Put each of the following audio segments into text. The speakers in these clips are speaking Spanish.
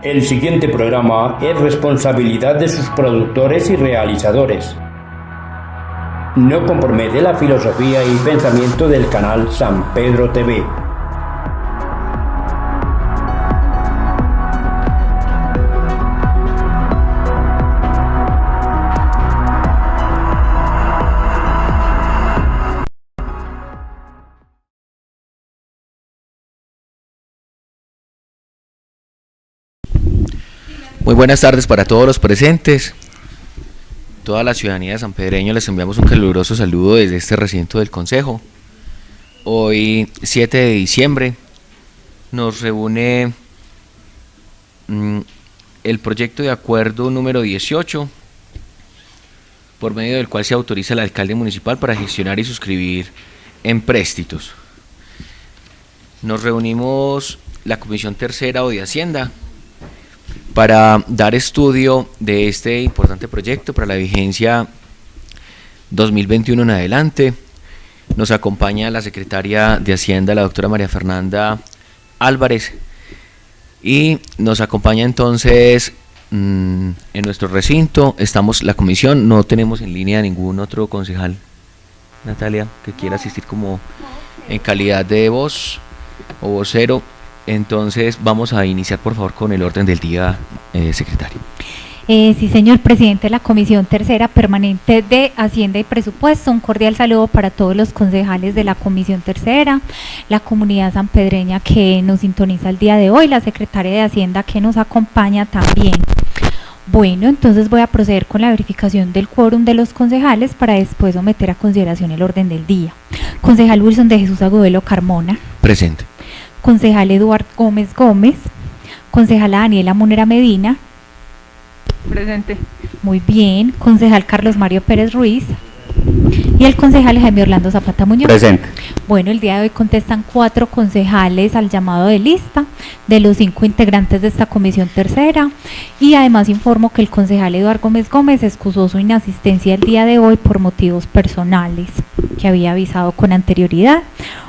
El siguiente programa es responsabilidad de sus productores y realizadores. No compromete la filosofía y pensamiento del canal San Pedro TV. Muy buenas tardes para todos los presentes. Toda la ciudadanía de San Pedreño les enviamos un caluroso saludo desde este recinto del Consejo. Hoy, 7 de diciembre, nos reúne el proyecto de acuerdo número 18, por medio del cual se autoriza al alcalde municipal para gestionar y suscribir empréstitos. Nos reunimos la Comisión Tercera o de Hacienda para dar estudio de este importante proyecto para la vigencia 2021 en adelante. Nos acompaña la secretaria de Hacienda, la doctora María Fernanda Álvarez, y nos acompaña entonces en nuestro recinto. Estamos la comisión, no tenemos en línea ningún otro concejal, Natalia, que quiera asistir como en calidad de voz o vocero. Entonces vamos a iniciar por favor con el orden del día, secretario. Sí, señor presidente de la Comisión Tercera Permanente de Hacienda y Presupuesto, un cordial saludo para todos los concejales de la Comisión Tercera, la comunidad sanpedreña que nos sintoniza el día de hoy, la secretaria de Hacienda que nos acompaña también. Bueno, entonces voy a proceder con la verificación del quórum de los concejales para después someter a consideración el orden del día. Concejal Wilson de Jesús Agudelo Carmona. Presente. Concejal Eduardo Gómez Gómez. Concejala Daniela Munera Medina. Presente. Muy bien. Concejal Carlos Mario Pérez Ruiz. Y el concejal Jaime Orlando Zapata Muñoz. Presente. Bueno, el día de hoy contestan 4 concejales al llamado de lista de los 5 integrantes de esta comisión tercera, y además informo que el concejal Eduardo Gómez Gómez excusó su inasistencia el día de hoy por motivos personales que había avisado con anterioridad.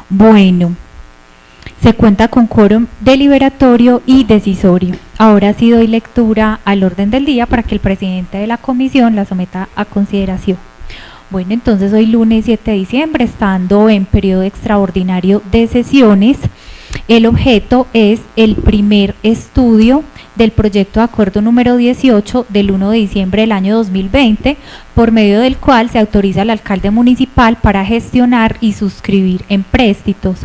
Bueno, se cuenta con quórum deliberatorio y decisorio. Ahora sí doy lectura al orden del día para que el presidente de la comisión la someta a consideración. Bueno, entonces hoy lunes 7 de diciembre, estando en periodo extraordinario de sesiones, el objeto es el primer estudio del proyecto de acuerdo número 18 del 1 de diciembre del año 2020, por medio del cual se autoriza al alcalde municipal para gestionar y suscribir empréstitos.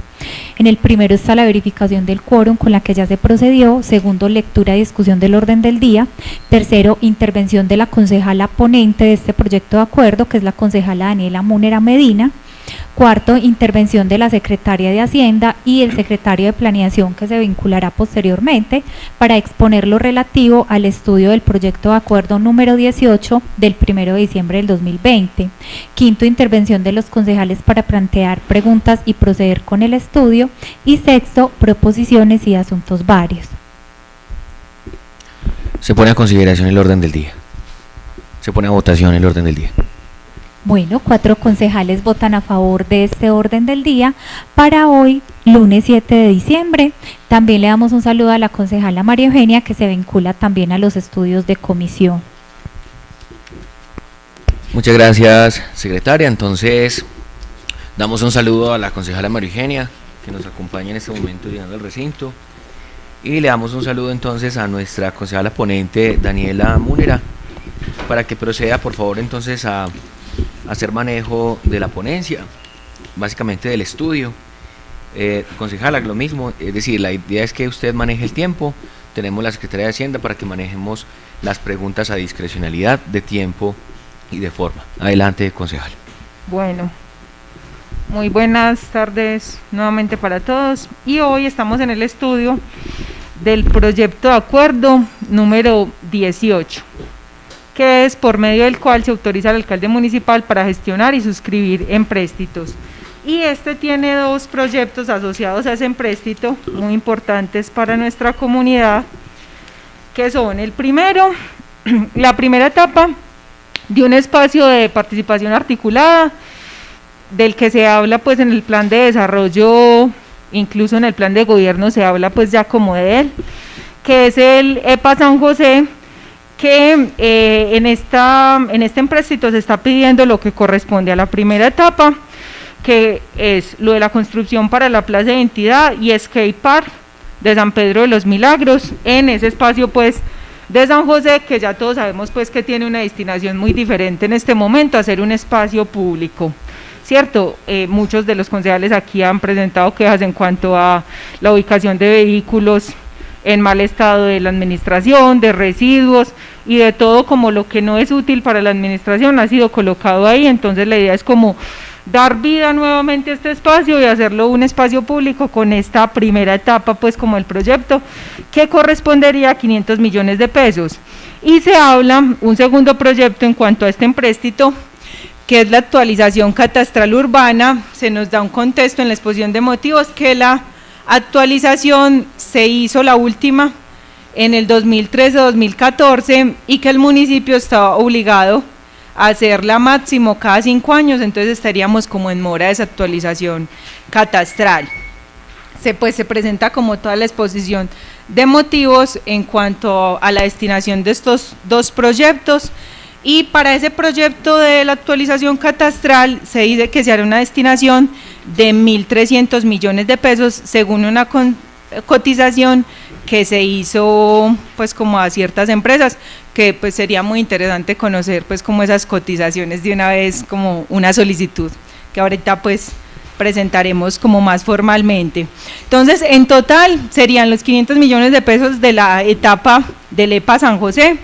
En el primero está la verificación del quórum con la que ya se procedió. Segundo, lectura y discusión del orden del día. Tercero, intervención de la concejala ponente de este proyecto de acuerdo, que es la concejala Daniela Munera Medina. Cuarto, intervención de la secretaria de Hacienda y el secretario de Planeación, que se vinculará posteriormente para exponer lo relativo al estudio del proyecto de acuerdo número 18 del 1 de diciembre del 2020. Quinto, intervención de los concejales para plantear preguntas y proceder con el estudio. Y sexto, proposiciones y asuntos varios. Se pone a consideración el orden del día. Se pone a votación el orden del día. Bueno, 4 concejales votan a favor de este orden del día para hoy, lunes 7 de diciembre. También le damos un saludo a la concejala María Eugenia, que se vincula también a los estudios de comisión. Muchas gracias, secretaria. Entonces, damos un saludo a la concejala María Eugenia, que nos acompaña en este momento llegando al recinto. Y le damos un saludo entonces a nuestra concejala ponente, Daniela Munera, para que proceda, por favor, entonces a hacer manejo de la ponencia, básicamente del estudio. Concejala, lo mismo, es decir, la idea es que usted maneje el tiempo. Tenemos la Secretaría de Hacienda para que manejemos las preguntas a discrecionalidad de tiempo y de forma. Adelante, concejal. Bueno, muy buenas tardes nuevamente para todos, y hoy estamos en el estudio del proyecto de acuerdo número 18, que es por medio del cual se autoriza al alcalde municipal para gestionar y suscribir empréstitos. Y este tiene 2 proyectos asociados a ese empréstito muy importantes para nuestra comunidad, que son el primero, la primera etapa de un espacio de participación articulada, del que se habla pues en el plan de desarrollo, incluso en el plan de gobierno se habla pues ya como de él, que es el EPA San José, que en este empréstito se está pidiendo lo que corresponde a la primera etapa, que es lo de la construcción para la Plaza de Identidad y Skate Park de San Pedro de los Milagros, en ese espacio pues de San José, que ya todos sabemos pues que tiene una destinación muy diferente en este momento, a ser un espacio público, ¿cierto? Muchos de los concejales aquí han presentado quejas en cuanto a la ubicación de vehículos en mal estado de la administración, de residuos y de todo, como lo que no es útil para la administración ha sido colocado ahí. Entonces la idea es como dar vida nuevamente a este espacio y hacerlo un espacio público con esta primera etapa, pues como el proyecto, que correspondería a 500 millones de pesos. Y se habla un segundo proyecto en cuanto a este empréstito, que es la actualización catastral urbana. Se nos da un contexto en la exposición de motivos que la actualización se hizo la última en el 2013-2014 y que el municipio estaba obligado a hacerla máximo cada 5 años, entonces estaríamos como en mora de esa actualización catastral. Se presenta como toda la exposición de motivos en cuanto a la destinación de estos dos proyectos, y para ese proyecto de la actualización catastral se dice que se hará una destinación de 1.300 millones de pesos según una cotización que se hizo pues como a ciertas empresas, que pues sería muy interesante conocer pues como esas cotizaciones de una vez, como una solicitud que ahorita pues presentaremos como más formalmente. Entonces en total serían los 500 millones de pesos de la etapa del EPA San José,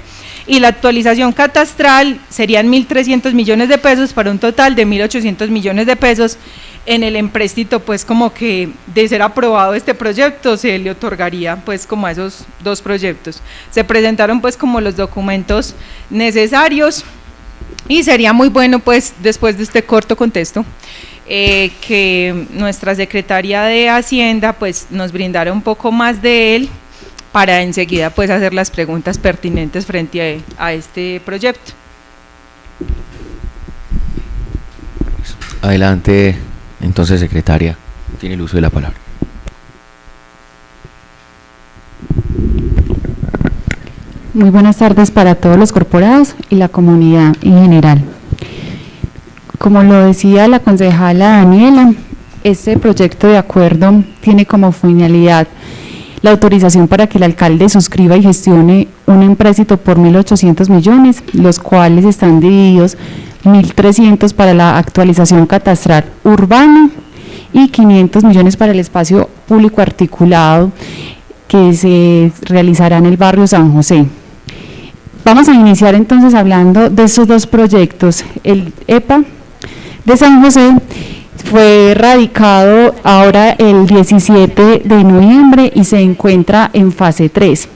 y la actualización catastral serían 1.300 millones de pesos para un total de 1.800 millones de pesos. En el empréstito pues como que de ser aprobado este proyecto se le otorgaría pues como a esos dos proyectos. Se presentaron pues como los documentos necesarios y sería muy bueno pues después de este corto contexto que nuestra secretaria de Hacienda pues nos brindara un poco más de él, para enseguida pues hacer las preguntas pertinentes frente a este proyecto. Adelante, entonces, secretaria, tiene el uso de la palabra. Muy buenas tardes para todos los corporados y la comunidad en general. Como lo decía la concejala Daniela, este proyecto de acuerdo tiene como finalidad la autorización para que el alcalde suscriba y gestione un empréstito por 1.800 millones, los cuales están divididos 1.300 para la actualización catastral urbana y 500 millones para el espacio público articulado que se realizará en el barrio San José. Vamos a iniciar entonces hablando de estos dos proyectos. El EPA de San José fue radicado ahora el 17 de noviembre y se encuentra en fase 3.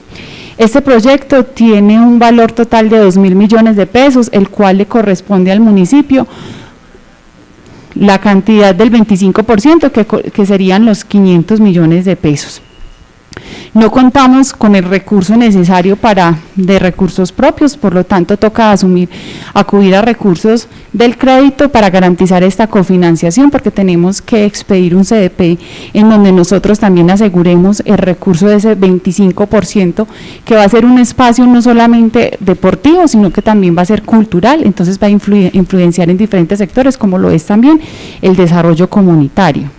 Este proyecto tiene un valor total de 2.000 millones de pesos, el cual le corresponde al municipio la cantidad del 25%, que serían los 500 millones de pesos. No contamos con el recurso necesario de recursos propios, por lo tanto toca acudir a recursos del crédito para garantizar esta cofinanciación, porque tenemos que expedir un CDP en donde nosotros también aseguremos el recurso de ese 25%, que va a ser un espacio no solamente deportivo, sino que también va a ser cultural, entonces va a influenciar en diferentes sectores, como lo es también el desarrollo comunitario.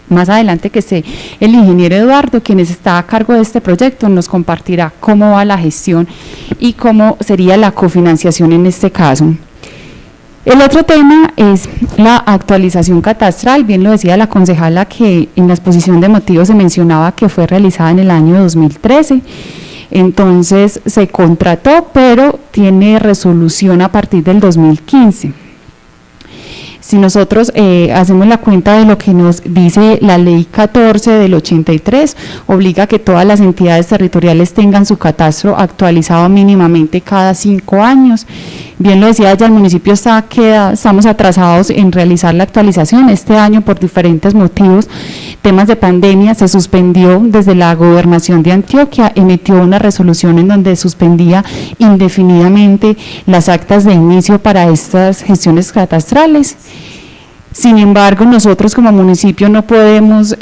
Más adelante que esté el ingeniero Eduardo, quien está a cargo de este proyecto, nos compartirá cómo va la gestión y cómo sería la cofinanciación en este caso. El otro tema es la actualización catastral. Bien lo decía la concejala, que en la exposición de motivos se mencionaba que fue realizada en el año 2013, entonces se contrató, pero tiene resolución a partir del 2015. Si nosotros hacemos la cuenta de lo que nos dice la ley 14 del 83, obliga a que todas las entidades territoriales tengan su catastro actualizado mínimamente cada 5 años. Bien lo decía ya, el municipio estamos atrasados en realizar la actualización. Este año, por diferentes motivos, temas de pandemia, se suspendió desde la gobernación de Antioquia, emitió una resolución en donde suspendía indefinidamente las actas de inicio para estas gestiones catastrales. Sin embargo, nosotros como municipio no podemos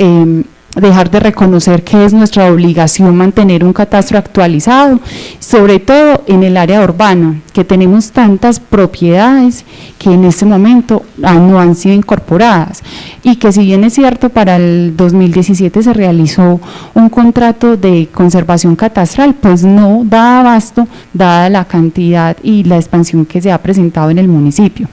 dejar de reconocer que es nuestra obligación mantener un catastro actualizado, sobre todo en el área urbana, que tenemos tantas propiedades que en este momento no han sido incorporadas, y que si bien es cierto para el 2017 se realizó un contrato de conservación catastral, pues no da abasto dada la cantidad y la expansión que se ha presentado en el municipio.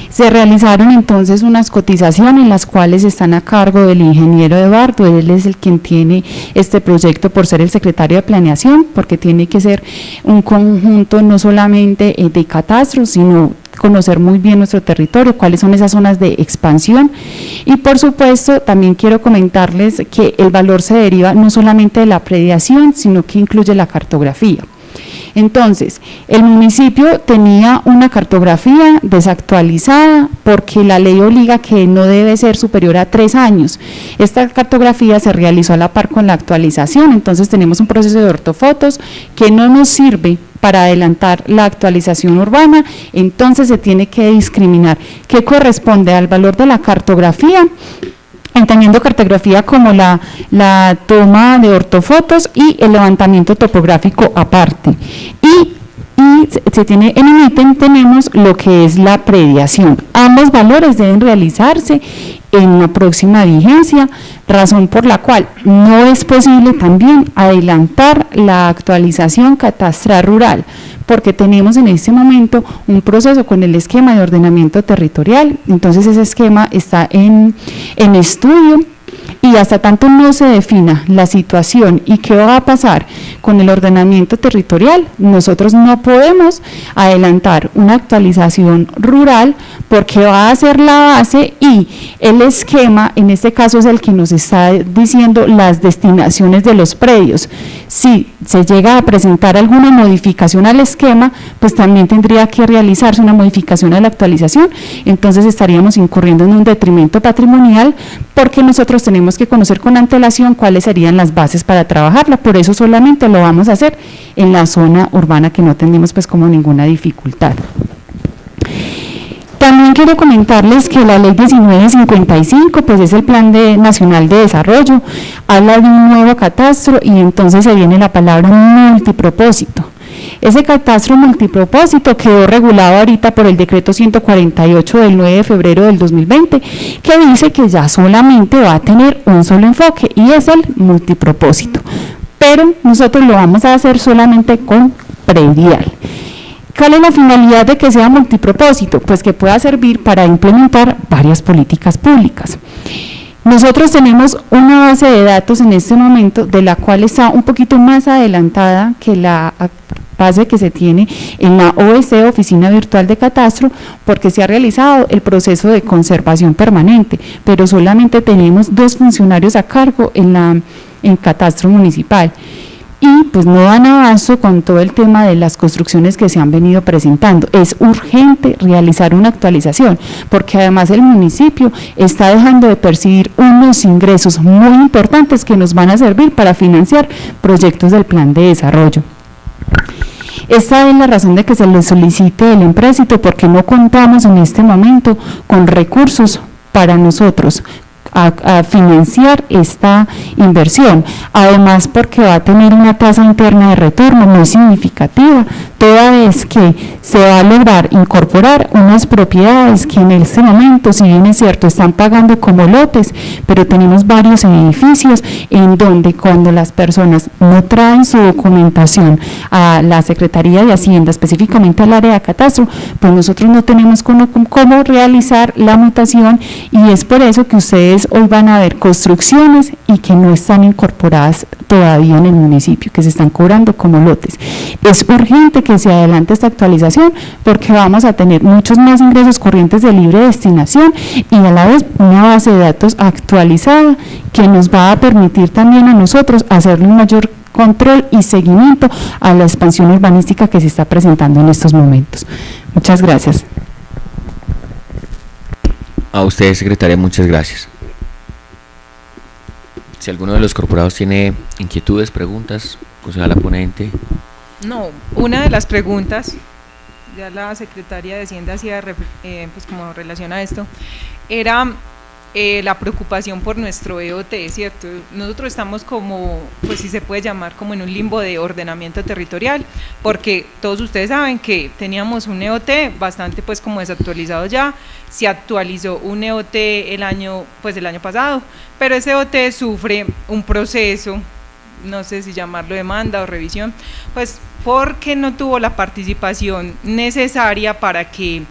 Se realizaron entonces unas cotizaciones, las cuales están a cargo del ingeniero Eduardo. Él es el quien tiene este proyecto por ser el secretario de planeación, porque tiene que ser un conjunto no solamente de catastros, sino conocer muy bien nuestro territorio, cuáles son esas zonas de expansión. Y por supuesto también quiero comentarles que el valor se deriva no solamente de la prediación, sino que incluye la cartografía. Entonces, el municipio tenía una cartografía desactualizada porque la ley obliga que no debe ser superior a 3 años. Esta cartografía se realizó a la par con la actualización, entonces tenemos un proceso de ortofotos que no nos sirve para adelantar la actualización urbana, entonces se tiene que discriminar qué corresponde al valor de la cartografía, entendiendo cartografía como la toma de ortofotos y el levantamiento topográfico aparte. Y se tiene en un ítem tenemos lo que es la prediación. Ambos valores deben realizarse en la próxima vigencia, razón por la cual no es posible también adelantar la actualización catastral rural, porque tenemos en este momento un proceso con el esquema de ordenamiento territorial, entonces ese esquema está en estudio, y hasta tanto no se defina la situación y qué va a pasar con el ordenamiento territorial, nosotros no podemos adelantar una actualización rural porque va a ser la base y el esquema en este caso es el que nos está diciendo las destinaciones de los predios. Si se llega a presentar alguna modificación al esquema, pues también tendría que realizarse una modificación a la actualización, entonces estaríamos incurriendo en un detrimento patrimonial porque nosotros tenemos que conocer con antelación cuáles serían las bases para trabajarla, por eso solamente lo vamos a hacer en la zona urbana que no tenemos pues como ninguna dificultad. También quiero comentarles que la ley 1955 pues es el Plan Nacional de Desarrollo, habla de un nuevo catastro y entonces se viene la palabra multipropósito. Ese catastro multipropósito quedó regulado ahorita por el decreto 148 del 9 de febrero del 2020, que dice que ya solamente va a tener un solo enfoque y es el multipropósito, pero nosotros lo vamos a hacer solamente con predial. ¿Cuál es la finalidad de que sea multipropósito? Pues que pueda servir para implementar varias políticas públicas. Nosotros tenemos una base de datos en este momento de la cual está un poquito más adelantada que la base que se tiene en la OVC, Oficina Virtual de Catastro, porque se ha realizado el proceso de conservación permanente, pero solamente tenemos 2 funcionarios a cargo en Catastro Municipal. Y pues no dan abasto con todo el tema de las construcciones que se han venido presentando. Es urgente realizar una actualización, porque además el municipio está dejando de percibir unos ingresos muy importantes que nos van a servir para financiar proyectos del plan de desarrollo. Esta es la razón de que se le solicite el empréstito, porque no contamos en este momento con recursos para nosotros a financiar esta inversión, además porque va a tener una tasa interna de retorno muy significativa, toda vez que se va a lograr incorporar unas propiedades que en este momento, si bien es cierto, están pagando como lotes, pero tenemos varios edificios en donde cuando las personas no traen su documentación a la Secretaría de Hacienda, específicamente al área de catastro, pues nosotros no tenemos cómo realizar la mutación, y es por eso que ustedes hoy van a ver construcciones y que no están incorporadas todavía en el municipio, que se están cobrando como lotes. Es urgente que se adelante esta actualización porque vamos a tener muchos más ingresos corrientes de libre destinación y a la vez una base de datos actualizada que nos va a permitir también a nosotros hacer un mayor control y seguimiento a la expansión urbanística que se está presentando en estos momentos. Muchas gracias. A usted, secretaria, muchas gracias. Si alguno de los corporados tiene inquietudes, preguntas, concejala ponente. No, una de las preguntas, ya la secretaria de Hacienda hacía pues como relación a esto, era la preocupación por nuestro EOT, ¿cierto? Nosotros estamos como, pues si se puede llamar, como en un limbo de ordenamiento territorial, porque todos ustedes saben que teníamos un EOT bastante pues como desactualizado ya, se actualizó un EOT el año pasado, pero ese EOT sufre un proceso, no sé si llamarlo demanda o revisión, pues porque no tuvo la participación necesaria para que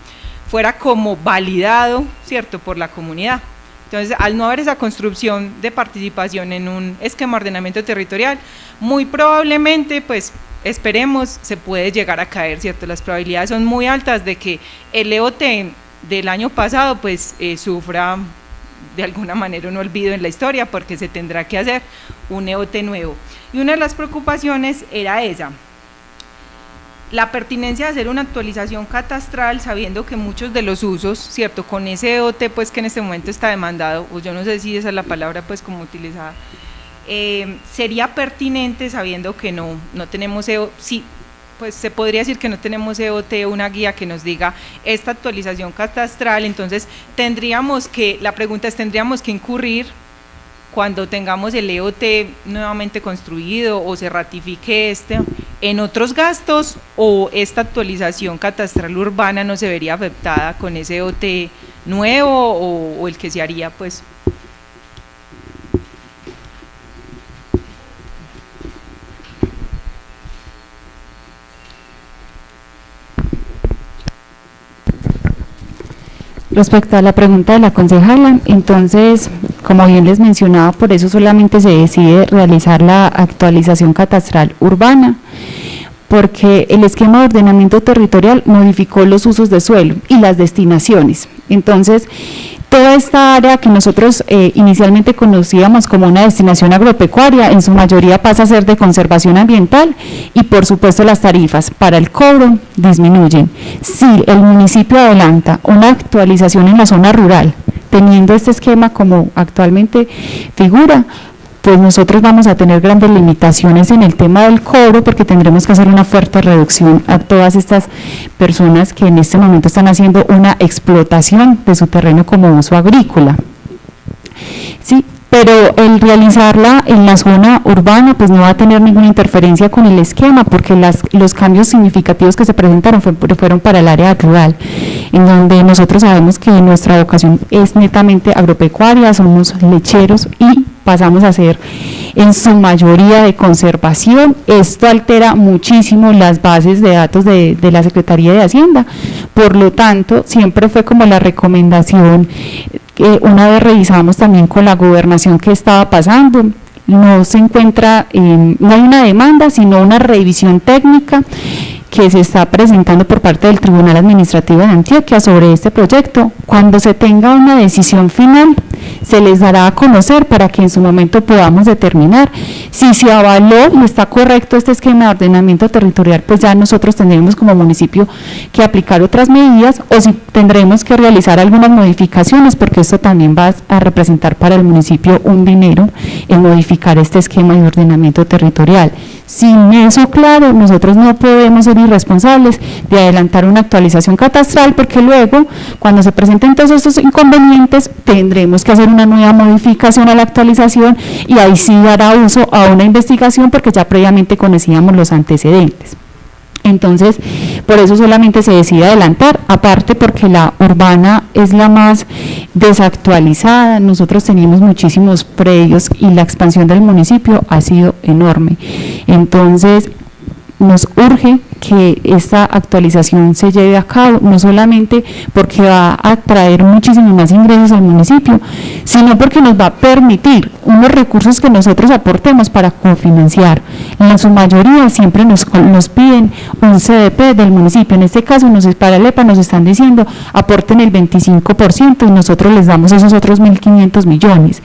fuera como validado, ¿cierto?, por la comunidad. Entonces, al no haber esa construcción de participación en un esquema de ordenamiento territorial, muy probablemente, pues, esperemos, se puede llegar a caer, ¿cierto? Las probabilidades son muy altas de que el EOT del año pasado, pues, sufra de alguna manera un olvido en la historia, porque se tendrá que hacer un EOT nuevo. Y una de las preocupaciones era esa, la pertinencia de hacer una actualización catastral sabiendo que muchos de los usos, cierto, con ese EOT pues que en este momento está demandado, o yo no sé si esa es la palabra pues como utilizada, sería pertinente sabiendo que no tenemos EOT, sí, pues se podría decir que no tenemos EOT, una guía que nos diga esta actualización catastral, entonces tendríamos que incurrir cuando tengamos el EOT nuevamente construido o se ratifique en otros gastos, o esta actualización catastral urbana no se vería afectada con ese EOT nuevo o el que se haría pues. Respecto a la pregunta de la concejala, entonces, como bien les mencionaba, por eso solamente se decide realizar la actualización catastral urbana, porque el esquema de ordenamiento territorial modificó los usos de suelo y las destinaciones. Entonces, toda esta área que nosotros inicialmente conocíamos como una destinación agropecuaria, en su mayoría pasa a ser de conservación ambiental y por supuesto las tarifas para el cobro disminuyen. Si el municipio adelanta una actualización en la zona rural, teniendo este esquema como actualmente figura, pues nosotros vamos a tener grandes limitaciones en el tema del cobro, porque tendremos que hacer una fuerte reducción a todas estas personas que en este momento están haciendo una explotación de su terreno como uso agrícola. Sí, pero el realizarla en la zona urbana pues no va a tener ninguna interferencia con el esquema, porque los cambios significativos que se presentaron fueron para el área rural, en donde nosotros sabemos que nuestra vocación es netamente agropecuaria, somos lecheros y pasamos a ser en su mayoría de conservación. Esto altera muchísimo las bases de datos de la Secretaría de Hacienda, por lo tanto siempre fue como la recomendación, una vez revisamos también con la gobernación qué estaba pasando, no se encuentra, no hay una demanda, sino una revisión técnica que se está presentando por parte del Tribunal Administrativo de Antioquia sobre este proyecto. Cuando se tenga una decisión final, se les dará a conocer para que en su momento podamos determinar si se avaló y está correcto este esquema de ordenamiento territorial, pues ya nosotros tendremos como municipio que aplicar otras medidas, o si tendremos que realizar algunas modificaciones, porque esto también va a representar para el municipio un dinero en modificar este esquema de ordenamiento territorial. Sin eso claro, nosotros no podemos ser irresponsables de adelantar una actualización catastral, porque luego, cuando se presenten todos estos inconvenientes, tendremos que hacer una nueva modificación a la actualización y ahí sí dará uso a una investigación, porque ya previamente conocíamos los antecedentes. Entonces, por eso solamente se decide adelantar, aparte porque la urbana es la más desactualizada, nosotros teníamos muchísimos predios y la expansión del municipio ha sido enorme. Entonces, nos urge que esta actualización se lleve a cabo, no solamente porque va a traer muchísimos más ingresos al municipio, sino porque nos va a permitir unos recursos que nosotros aportemos para cofinanciar. En su mayoría siempre nos piden un CDP del municipio, en este caso para el EPA nos están diciendo aporten el 25% y nosotros les damos esos otros 1.500 millones,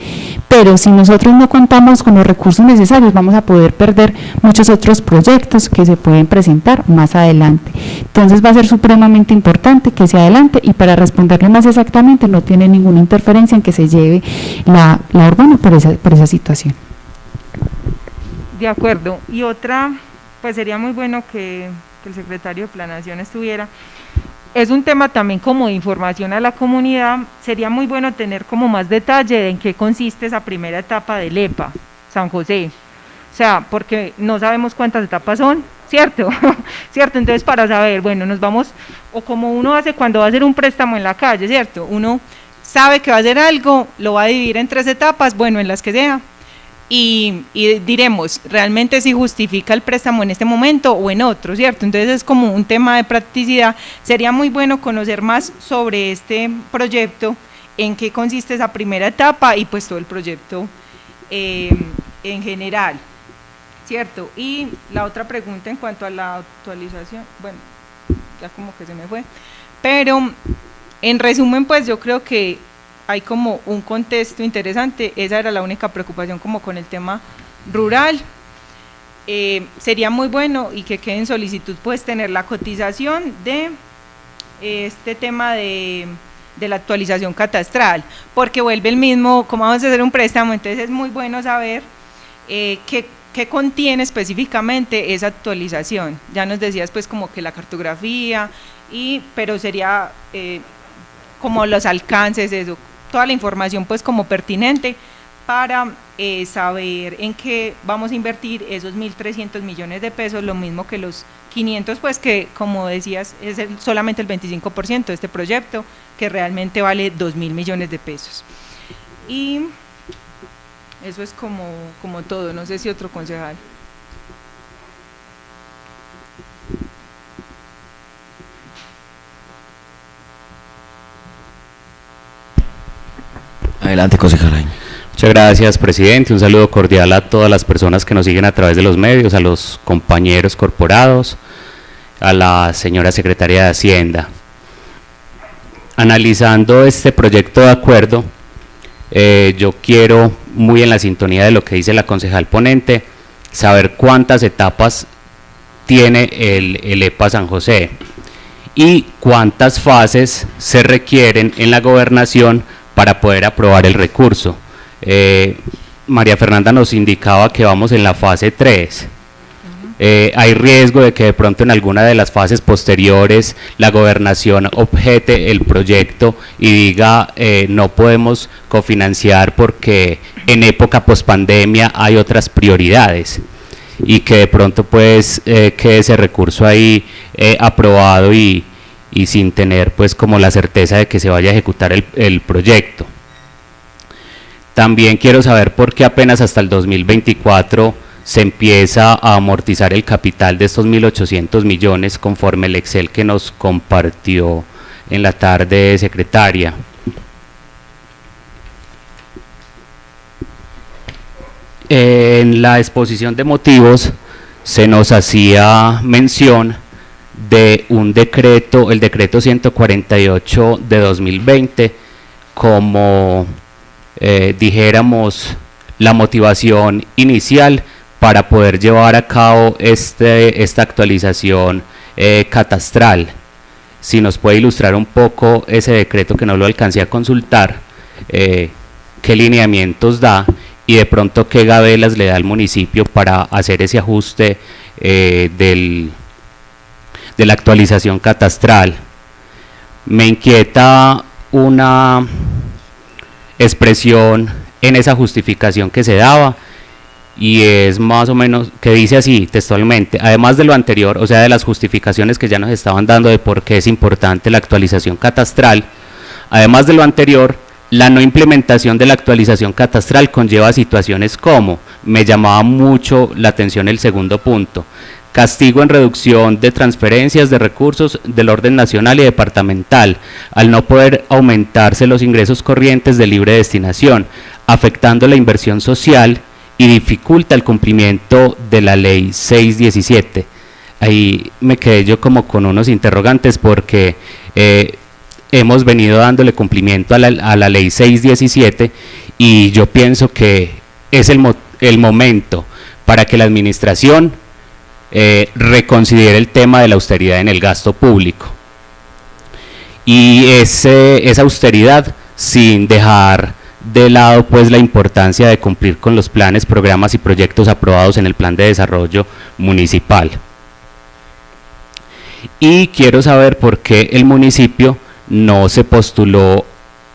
pero si nosotros no contamos con los recursos necesarios vamos a poder perder muchos otros proyectos que se pueden presentar más adelante. Entonces va a ser supremamente importante que se adelante, y para responderle más exactamente, no tiene ninguna interferencia en que se lleve la urbana por esa situación. De acuerdo. Y otra, pues sería muy bueno que el secretario de Planación estuviera, es un tema también como de información a la comunidad. Sería muy bueno tener como más detalle de en qué consiste esa primera etapa del EPA San José, o sea, porque no sabemos cuántas etapas son, ¿cierto? ¿Cierto? Entonces, para saber, bueno, nos vamos, o como uno hace cuando va a hacer un préstamo en la calle, ¿cierto? Uno sabe que va a hacer algo, lo va a dividir en 3 etapas, bueno, en las que sea, y diremos, realmente si justifica el préstamo en este momento o en otro, ¿cierto? Entonces es como un tema de practicidad. Sería muy bueno conocer más sobre este proyecto, en qué consiste esa primera etapa y pues todo el proyecto en general, ¿cierto? Y la otra pregunta en cuanto a la actualización, bueno, ya como que se me fue, pero en resumen, pues yo creo que hay como un contexto interesante. Esa era la única preocupación como con el tema rural. Sería muy bueno y que quede en solicitud pues tener la cotización de este tema de la actualización catastral, porque vuelve el mismo, como vamos a hacer un préstamo, entonces es muy bueno saber qué contiene específicamente esa actualización. Ya nos decías pues como que la cartografía, pero sería como los alcances, eso, toda la información pues como pertinente para saber en qué vamos a invertir esos 1.300 millones de pesos, lo mismo que los 500, pues que como decías es solamente el 25% de este proyecto, que realmente vale 2.000 millones de pesos. Y eso es como todo. No sé si otro concejal. Adelante, concejal. Muchas gracias, presidente. Un saludo cordial a todas las personas que nos siguen a través de los medios, a los compañeros corporados, a la señora secretaria de Hacienda. Analizando este proyecto de acuerdo, yo quiero, muy en la sintonía de lo que dice la concejal ponente, saber cuántas etapas tiene el EPA San José y cuántas fases se requieren en la gobernación para poder aprobar el recurso. María Fernanda nos indicaba que vamos en la fase 3. Hay riesgo de que de pronto en alguna de las fases posteriores la gobernación objete el proyecto y diga no podemos cofinanciar porque en época pospandemia hay otras prioridades, y que de pronto pues quede ese recurso ahí aprobado y sin tener pues como la certeza de que se vaya a ejecutar el proyecto. También quiero saber por qué apenas hasta el 2024 se empieza a amortizar el capital de estos 1.800 millones conforme el Excel que nos compartió en la tarde, secretaria. En la exposición de motivos se nos hacía mención de un decreto, el decreto 148 de 2020, como dijéramos la motivación inicial para poder llevar a cabo esta actualización catastral. Si nos puede ilustrar un poco ese decreto, que no lo alcancé a consultar, qué lineamientos da y de pronto qué gabelas le da al municipio para hacer ese ajuste de la actualización catastral. Me inquieta una expresión en esa justificación que se daba, y es más o menos que dice así textualmente: además de lo anterior, o sea de las justificaciones que ya nos estaban dando de por qué es importante la actualización catastral, además de lo anterior, la no implementación de la actualización catastral conlleva situaciones como, me llamaba mucho la atención el segundo punto, castigo en reducción de transferencias de recursos del orden nacional y departamental, al no poder aumentarse los ingresos corrientes de libre destinación, afectando la inversión social y dificulta el cumplimiento de la ley 617. Ahí me quedé yo como con unos interrogantes, porque hemos venido dándole cumplimiento a la ley 617 y yo pienso que es el momento para que la administración reconsidere el tema de la austeridad en el gasto público, y esa austeridad sin dejar de lado pues la importancia de cumplir con los planes, programas y proyectos aprobados en el plan de desarrollo municipal. y quiero saber por qué el municipio no se postuló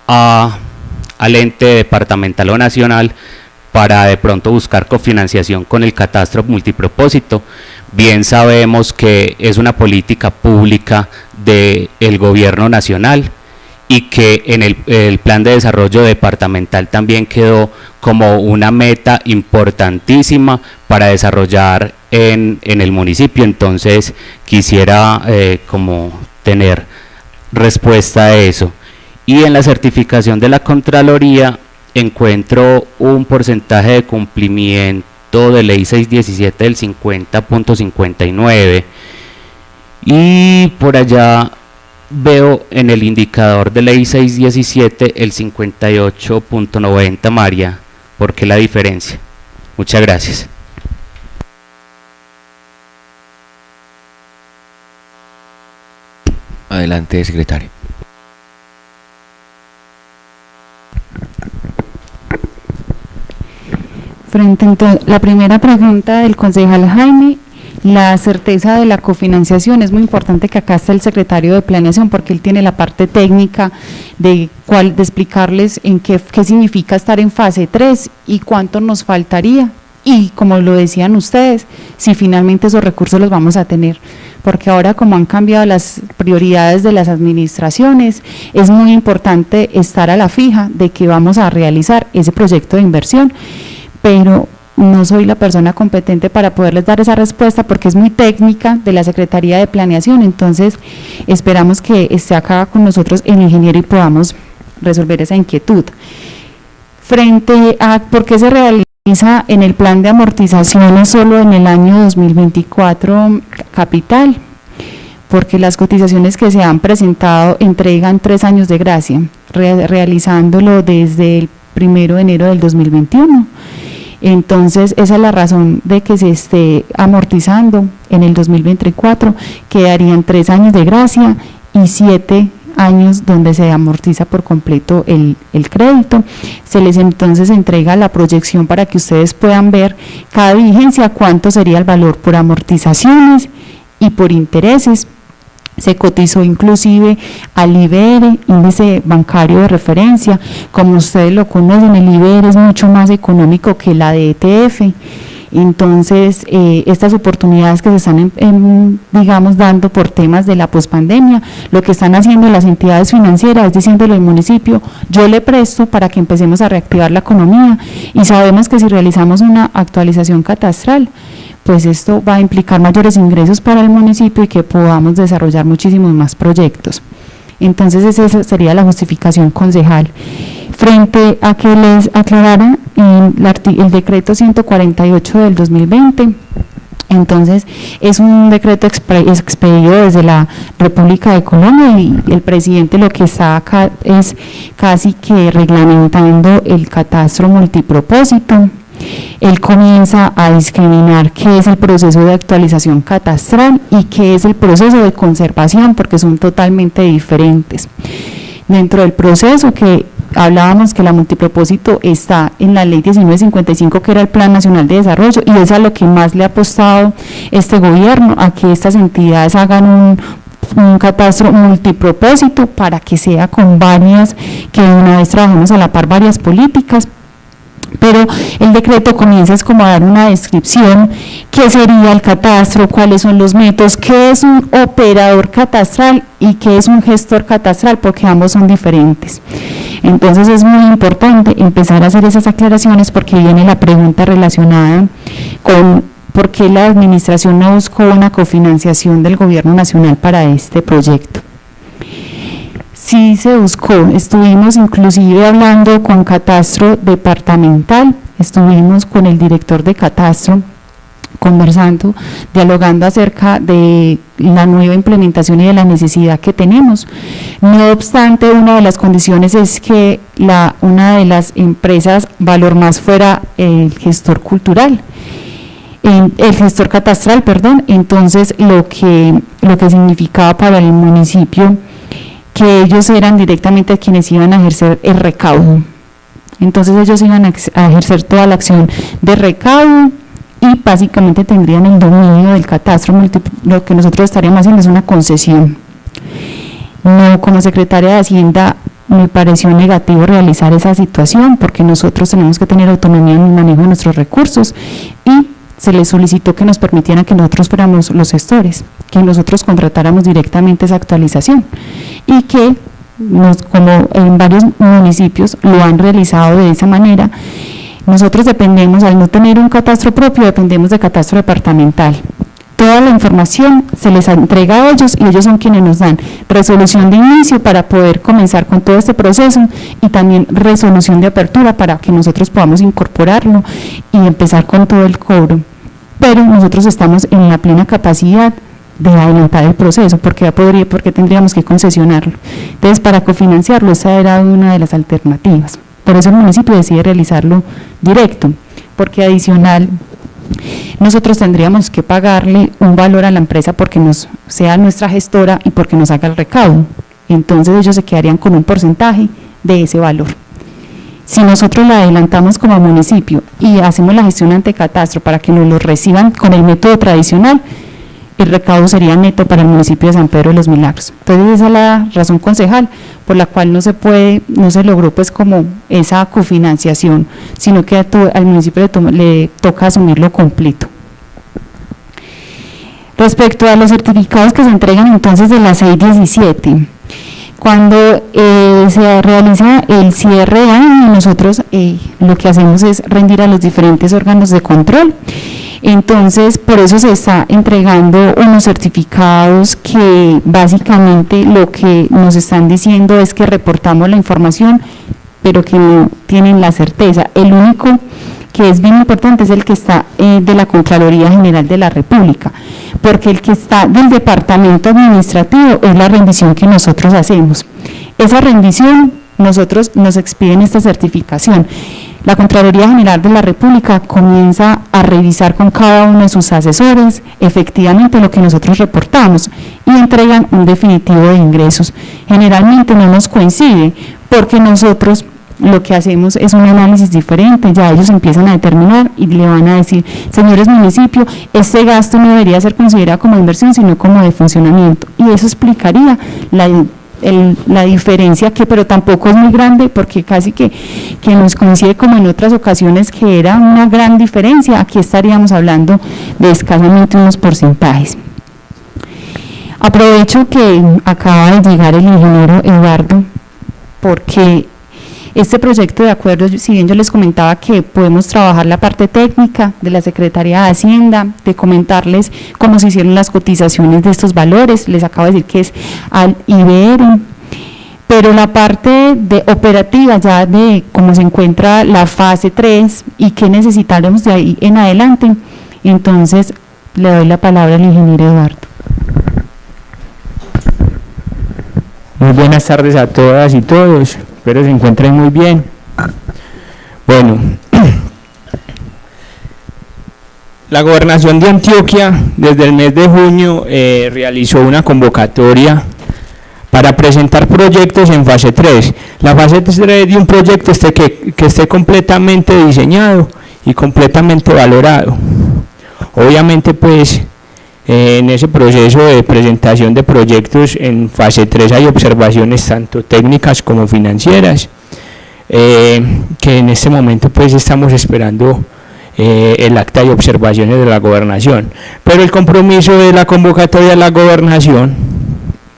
al ente departamental o nacional para de pronto buscar cofinanciación con el catastro multipropósito. Bien sabemos que es una política pública del gobierno nacional y que en el plan de desarrollo departamental también quedó como una meta importantísima para desarrollar en el municipio. Entonces quisiera como tener respuesta a eso. Y en la certificación de la Contraloría encuentro un porcentaje de cumplimiento de ley 617 del 50.59 y por allá veo en el indicador de ley 617 el 58.90. María, ¿por qué la diferencia? Muchas gracias. Adelante, secretario. Frente a la primera pregunta del concejal Jaime, la certeza de la cofinanciación, es muy importante que acá esté el secretario de Planeación porque él tiene la parte técnica de explicarles qué significa estar en fase 3 y cuánto nos faltaría y, como lo decían ustedes, si finalmente esos recursos los vamos a tener, porque ahora como han cambiado las prioridades de las administraciones, es muy importante estar a la fija de que vamos a realizar ese proyecto de inversión, pero no soy la persona competente para poderles dar esa respuesta porque es muy técnica de la Secretaría de Planeación. Entonces esperamos que esté acá con nosotros el ingeniero y podamos resolver esa inquietud. Frente a por qué se realiza en el plan de amortizaciones solo en el año 2024 capital, porque las cotizaciones que se han presentado entregan 3 años de gracia, realizándolo desde el 1 de enero del 2021. Entonces esa es la razón de que se esté amortizando en el 2024, quedarían 3 años de gracia y 7 años donde se amortiza por completo el crédito. Se les entonces entrega la proyección para que ustedes puedan ver cada vigencia cuánto sería el valor por amortizaciones y por intereses. Se cotizó inclusive al IBR, índice bancario de referencia. Como ustedes lo conocen, el IBR es mucho más económico que la de ETF. Entonces, estas oportunidades que se están, digamos, dando por temas de la pospandemia, lo que están haciendo las entidades financieras es diciéndole al municipio, yo le presto para que empecemos a reactivar la economía, y sabemos que si realizamos una actualización catastral, pues esto va a implicar mayores ingresos para el municipio y que podamos desarrollar muchísimos más proyectos. Entonces esa sería la justificación, concejal. Frente a que les aclararon el decreto 148 del 2020, entonces es un decreto expedido desde la República de Colombia y el presidente lo que está acá es casi que reglamentando el catastro multipropósito. Él comienza a discriminar qué es el proceso de actualización catastral y qué es el proceso de conservación, porque son totalmente diferentes. Dentro del proceso que hablábamos que la multipropósito está en la ley 1955, que era el Plan Nacional de Desarrollo, y es a lo que más le ha apostado este gobierno, a que estas entidades hagan un catastro multipropósito para que sea con varias, que una vez trabajemos a la par varias políticas. Pero el decreto comienza como a dar una descripción, qué sería el catastro, cuáles son los métodos, qué es un operador catastral y qué es un gestor catastral, porque ambos son diferentes. Entonces es muy importante empezar a hacer esas aclaraciones porque viene la pregunta relacionada con por qué la administración no buscó una cofinanciación del gobierno nacional para este proyecto. Sí se buscó, estuvimos inclusive hablando con Catastro Departamental, estuvimos con el director de Catastro, conversando, dialogando acerca de la nueva implementación y de la necesidad que tenemos. No obstante, una de las condiciones es que una de las empresas Valor Más fuera el gestor cultural, el gestor catastral, perdón. Entonces lo que significaba para el municipio que ellos eran directamente quienes iban a ejercer el recaudo. Entonces ellos iban a ejercer toda la acción de recaudo, y básicamente tendrían el dominio del catastro. Lo que nosotros estaríamos haciendo es una concesión. No, como secretaria de Hacienda me pareció negativo realizar esa situación porque nosotros tenemos que tener autonomía en el manejo de nuestros recursos y se les solicitó que nos permitieran que nosotros fuéramos los gestores, que nosotros contratáramos directamente esa actualización y que como en varios municipios lo han realizado de esa manera, nosotros dependemos, al no tener un catastro propio, dependemos de catastro departamental. Toda la información se les entrega a ellos y ellos son quienes nos dan resolución de inicio para poder comenzar con todo este proceso y también resolución de apertura para que nosotros podamos incorporarlo y empezar con todo el cobro. Pero nosotros estamos en la plena capacidad de adelantar el proceso porque tendríamos que concesionarlo. Entonces, para cofinanciarlo, esa era una de las alternativas. Por eso el municipio decide realizarlo directo, porque adicional nosotros tendríamos que pagarle un valor a la empresa porque sea nuestra gestora y porque nos haga el recaudo. Entonces ellos se quedarían con un porcentaje de ese valor. Si nosotros la adelantamos como municipio y hacemos la gestión ante catastro para que nos lo reciban con el método tradicional, el recaudo sería neto para el municipio de San Pedro de los Milagros. Entonces esa es la razón, concejal, por la cual no se logró pues como esa cofinanciación, sino que al municipio le toca asumirlo completo. Respecto a los certificados que se entregan entonces de la 617, cuando se realiza el cierre de año, nosotros lo que hacemos es rendir a los diferentes órganos de control. Entonces, por eso se está entregando unos certificados que básicamente lo que nos están diciendo es que reportamos la información, pero que no tienen la certeza. El único que es bien importante es el que está de la Contraloría General de la República, porque el que está del Departamento Administrativo es la rendición que nosotros hacemos. Esa rendición, nosotros nos expiden esta certificación. La Contraloría General de la República comienza a revisar con cada uno de sus asesores efectivamente lo que nosotros reportamos y entregan un definitivo de ingresos. Generalmente no nos coincide porque nosotros lo que hacemos es un análisis diferente, ya ellos empiezan a determinar y le van a decir, señores municipio, este gasto no debería ser considerado como inversión sino como de funcionamiento, y eso explicaría la diferencia, que pero tampoco es muy grande porque casi que nos coincide como en otras ocasiones que era una gran diferencia. Aquí estaríamos hablando de escasamente unos porcentajes. Aprovecho que acaba de llegar el ingeniero Eduardo porque este proyecto de acuerdo, si bien yo les comentaba que podemos trabajar la parte técnica de la Secretaría de Hacienda, de comentarles cómo se hicieron las cotizaciones de estos valores, les acabo de decir que es al IBR, pero la parte de operativa ya de cómo se encuentra la fase 3 y qué necesitaremos de ahí en adelante, entonces le doy la palabra al ingeniero Eduardo. Muy buenas tardes a todas y todos. Espero se encuentren muy bien. Bueno, la Gobernación de Antioquia desde el mes de junio realizó una convocatoria para presentar proyectos en fase 3. La fase 3 de un proyecto que esté completamente diseñado y completamente valorado. Obviamente pues en ese proceso de presentación de proyectos en fase 3 hay observaciones tanto técnicas como financieras, que en este momento pues estamos esperando el acta de observaciones de la Gobernación. Pero el compromiso de la convocatoria de la Gobernación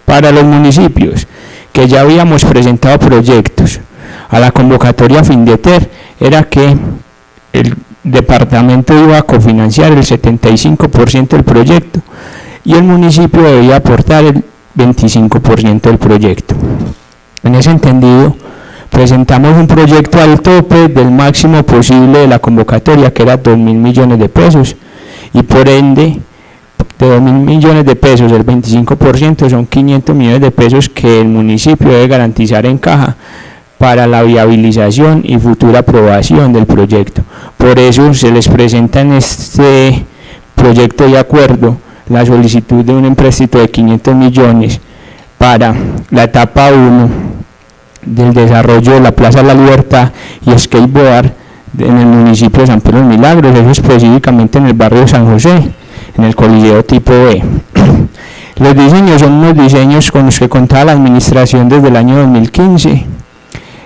para los municipios, que ya habíamos presentado proyectos a la convocatoria Findeter, era que el departamento iba a cofinanciar el 75% del proyecto y el municipio debía aportar el 25% del proyecto. En ese entendido, presentamos un proyecto al tope del máximo posible de la convocatoria, que era 2.000 millones de pesos, y por ende, de 2.000 millones de pesos, el 25% son 500 millones de pesos que el municipio debe garantizar en caja para la viabilización y futura aprobación del proyecto. Por eso se les presenta en este proyecto de acuerdo la solicitud de un empréstito de 500 millones para la etapa 1 del desarrollo de la Plaza La Libertad y skateboard en el municipio de San Pedro de los Milagros, eso específicamente en el barrio de San José, en el Coliseo tipo B. Los diseños son unos diseños con los que contaba la administración desde el año 2015.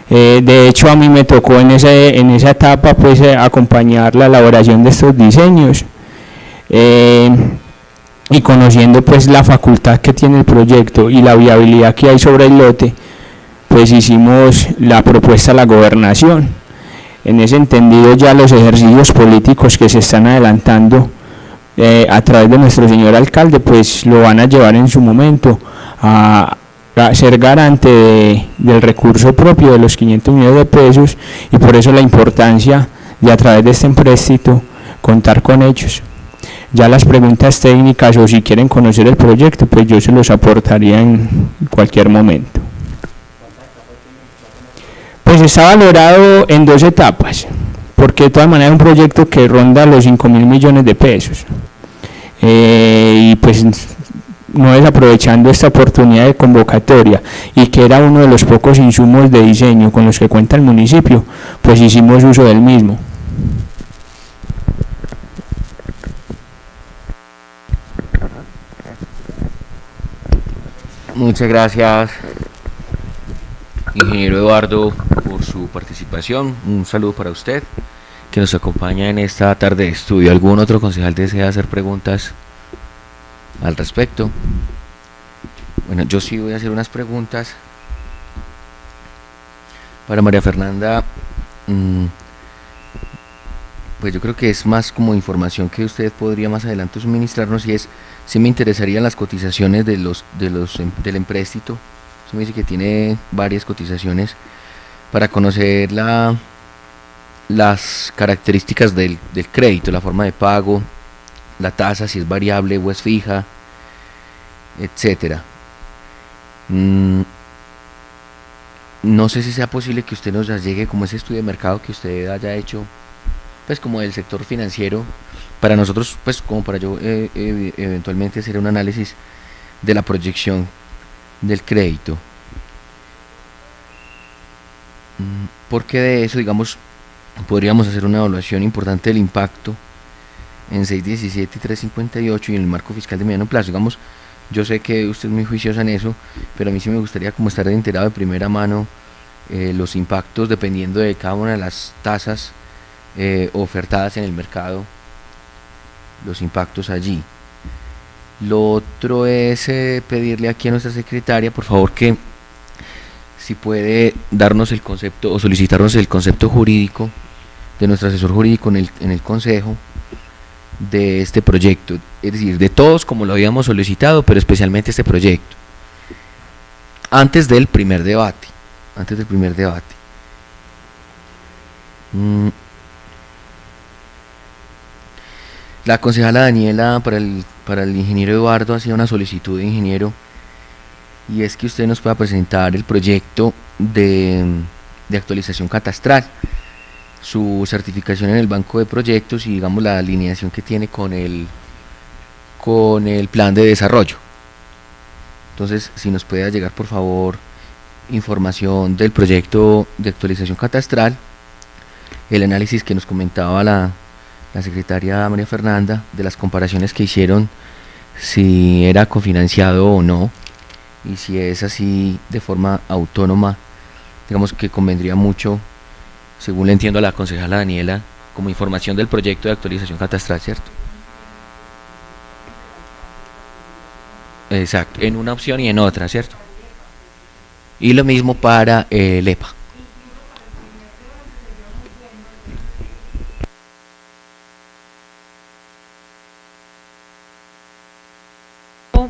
De hecho, a mí me tocó en esa etapa pues acompañar la elaboración de estos diseños, y conociendo pues la facultad que tiene el proyecto y la viabilidad que hay sobre el lote, pues hicimos la propuesta a la gobernación. En ese entendido, ya los ejercicios políticos que se están adelantando a través de nuestro señor alcalde, pues lo van a llevar en su momento a ser garante del recurso propio de los 500 millones de pesos, y por eso la importancia de, a través de este empréstito, contar con ellos. Ya las preguntas técnicas, o si quieren conocer el proyecto, pues yo se los aportaría en cualquier momento. Pues está valorado en 2 etapas, porque de todas maneras es un proyecto que ronda los 5.000 millones de pesos, y pues no desaprovechando esta oportunidad de convocatoria, y que era uno de los pocos insumos de diseño con los que cuenta el municipio, pues hicimos uso del mismo. Muchas gracias, ingeniero Eduardo, por su participación. Un saludo para usted, que nos acompaña en esta tarde de estudio. ¿Algún otro concejal desea hacer preguntas al respecto? Bueno, yo sí voy a hacer unas preguntas para María Fernanda. Pues yo creo que es más como información que usted podría más adelante suministrarnos, y es, si me interesarían las cotizaciones del empréstito. Usted me dice que tiene varias cotizaciones, para conocer las características del crédito, la forma de pago, la tasa, si es variable o es fija, etcétera. No sé si sea posible que usted nos llegue como ese estudio de mercado que usted haya hecho, pues como del sector financiero, para nosotros, pues como para yo eventualmente hacer un análisis de la proyección del crédito. Porque de eso, digamos, podríamos hacer una evaluación importante del impacto en 617 y 358 y en el marco fiscal de mediano plazo. Digamos, yo sé que usted es muy juiciosa en eso, pero a mí sí me gustaría como estar enterado de primera mano los impactos, dependiendo de cada una de las tasas ofertadas en el mercado, los impactos allí. Lo otro es pedirle aquí a nuestra secretaria, por favor, que si puede darnos el concepto o solicitarnos el concepto jurídico de nuestro asesor jurídico en el consejo de este proyecto, es decir, de todos como lo habíamos solicitado, pero especialmente este proyecto, antes del primer debate. La concejala Daniela para el ingeniero Eduardo hacía una solicitud de ingeniero, y es que usted nos pueda presentar el proyecto de actualización catastral, su certificación en el banco de proyectos y, digamos, la alineación que tiene con el plan de desarrollo. Entonces, si nos puede llegar, por favor, información del proyecto de actualización catastral, el análisis que nos comentaba la secretaria María Fernanda, de las comparaciones que hicieron, si era cofinanciado o no, y si es así de forma autónoma, digamos que convendría mucho, según le entiendo a la concejala Daniela, como información del proyecto de actualización catastral, ¿cierto? Exacto, en una opción y en otra, ¿cierto? Y lo mismo para el EPA.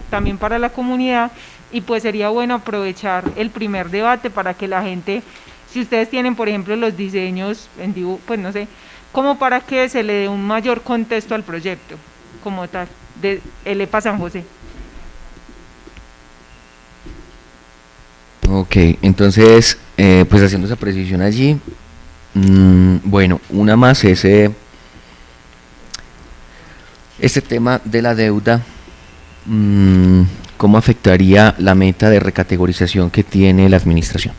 También para la comunidad, y pues sería bueno aprovechar el primer debate para que la gente, si ustedes tienen por ejemplo los diseños en dibujo, pues no sé, como para que se le dé un mayor contexto al proyecto como tal, de el EPA San José. Ok, entonces, pues haciendo esa precisión allí, bueno, una más es este tema de la deuda. ¿Cómo afectaría la meta de recategorización que tiene la administración?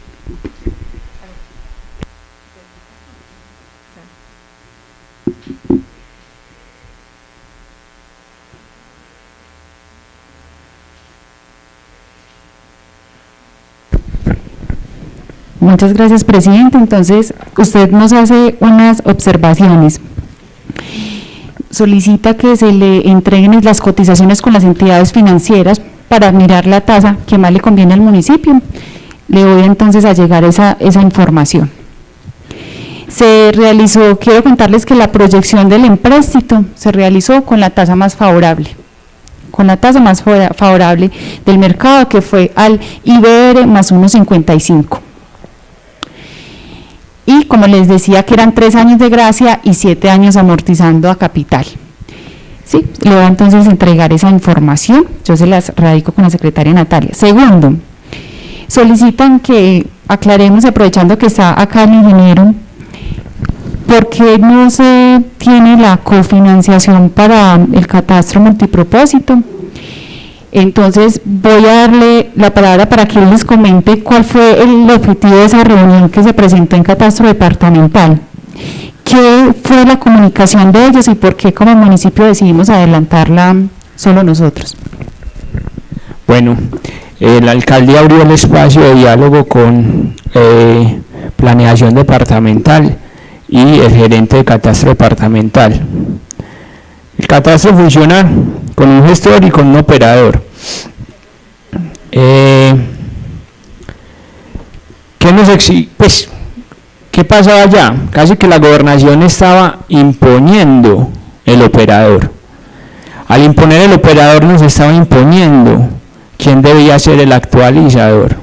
Muchas gracias, presidente. Entonces, usted nos hace unas observaciones. Solicita que se le entreguen las cotizaciones con las entidades financieras para mirar la tasa que más le conviene al municipio. Le voy entonces a llegar esa información. Se realizó, quiero contarles que la proyección del empréstito se realizó con la tasa más favorable, del mercado, que fue al IBR más 1.55. Y como les decía, que eran 3 años de gracia y 7 años amortizando a capital. Sí, le voy a entonces entregar esa información, yo se las radico con la secretaria Natalia. Segundo, solicitan que aclaremos, aprovechando que está acá el ingeniero, ¿por qué no se tiene la cofinanciación para el catastro multipropósito? Entonces voy a darle la palabra para que él les comente cuál fue el objetivo de esa reunión que se presentó en catastro departamental. ¿Qué fue la comunicación de ellos y por qué como municipio decidimos adelantarla solo nosotros? Bueno, el alcalde abrió el espacio de diálogo con planeación departamental y el gerente de catastro departamental. El catastro funciona con un gestor y con un operador. ¿Qué pasaba allá? Casi que la gobernación estaba imponiendo el operador. Al imponer el operador nos estaba imponiendo quién debía ser el actualizador.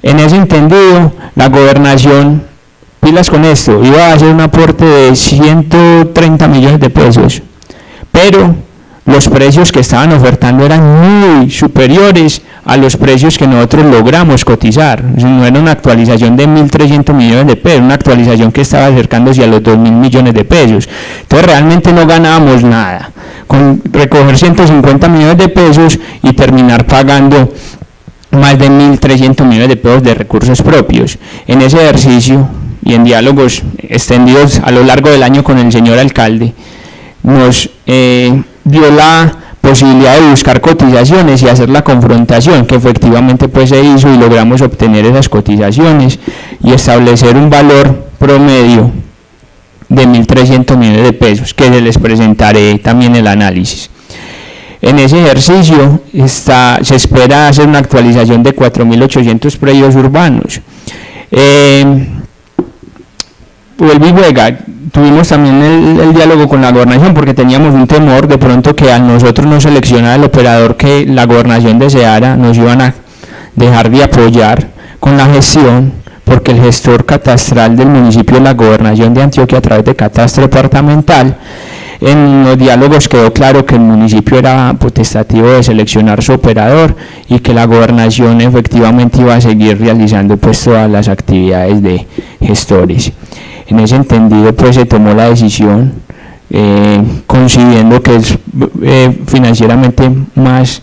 En ese entendido, la gobernación, pilas con esto, iba a hacer un aporte de 130 millones de pesos, pero los precios que estaban ofertando eran muy superiores a los precios que nosotros logramos cotizar. No era una actualización de 1.300 millones de pesos, una actualización que estaba acercándose a los 2.000 millones de pesos. Entonces realmente no ganábamos nada con recoger 150 millones de pesos y terminar pagando más de 1.300 millones de pesos de recursos propios. En ese ejercicio y en diálogos extendidos a lo largo del año con el señor alcalde, nos dio la posibilidad de buscar cotizaciones y hacer la confrontación, que efectivamente pues se hizo y logramos obtener esas cotizaciones y establecer un valor promedio de 1.300 millones de pesos, que se les presentaré también el análisis. En ese ejercicio se espera hacer una actualización de 4.800 predios urbanos. Vuelvo y juega. Tuvimos también el diálogo con la gobernación porque teníamos un temor de pronto que a nosotros no seleccionar el operador que la gobernación deseara, nos iban a dejar de apoyar con la gestión, porque el gestor catastral del municipio es la gobernación de Antioquia a través de catastro departamental. En los diálogos quedó claro que el municipio era potestativo de seleccionar su operador y que la gobernación efectivamente iba a seguir realizando pues todas las actividades de gestores. En ese entendido pues se tomó la decisión, concibiendo que es financieramente más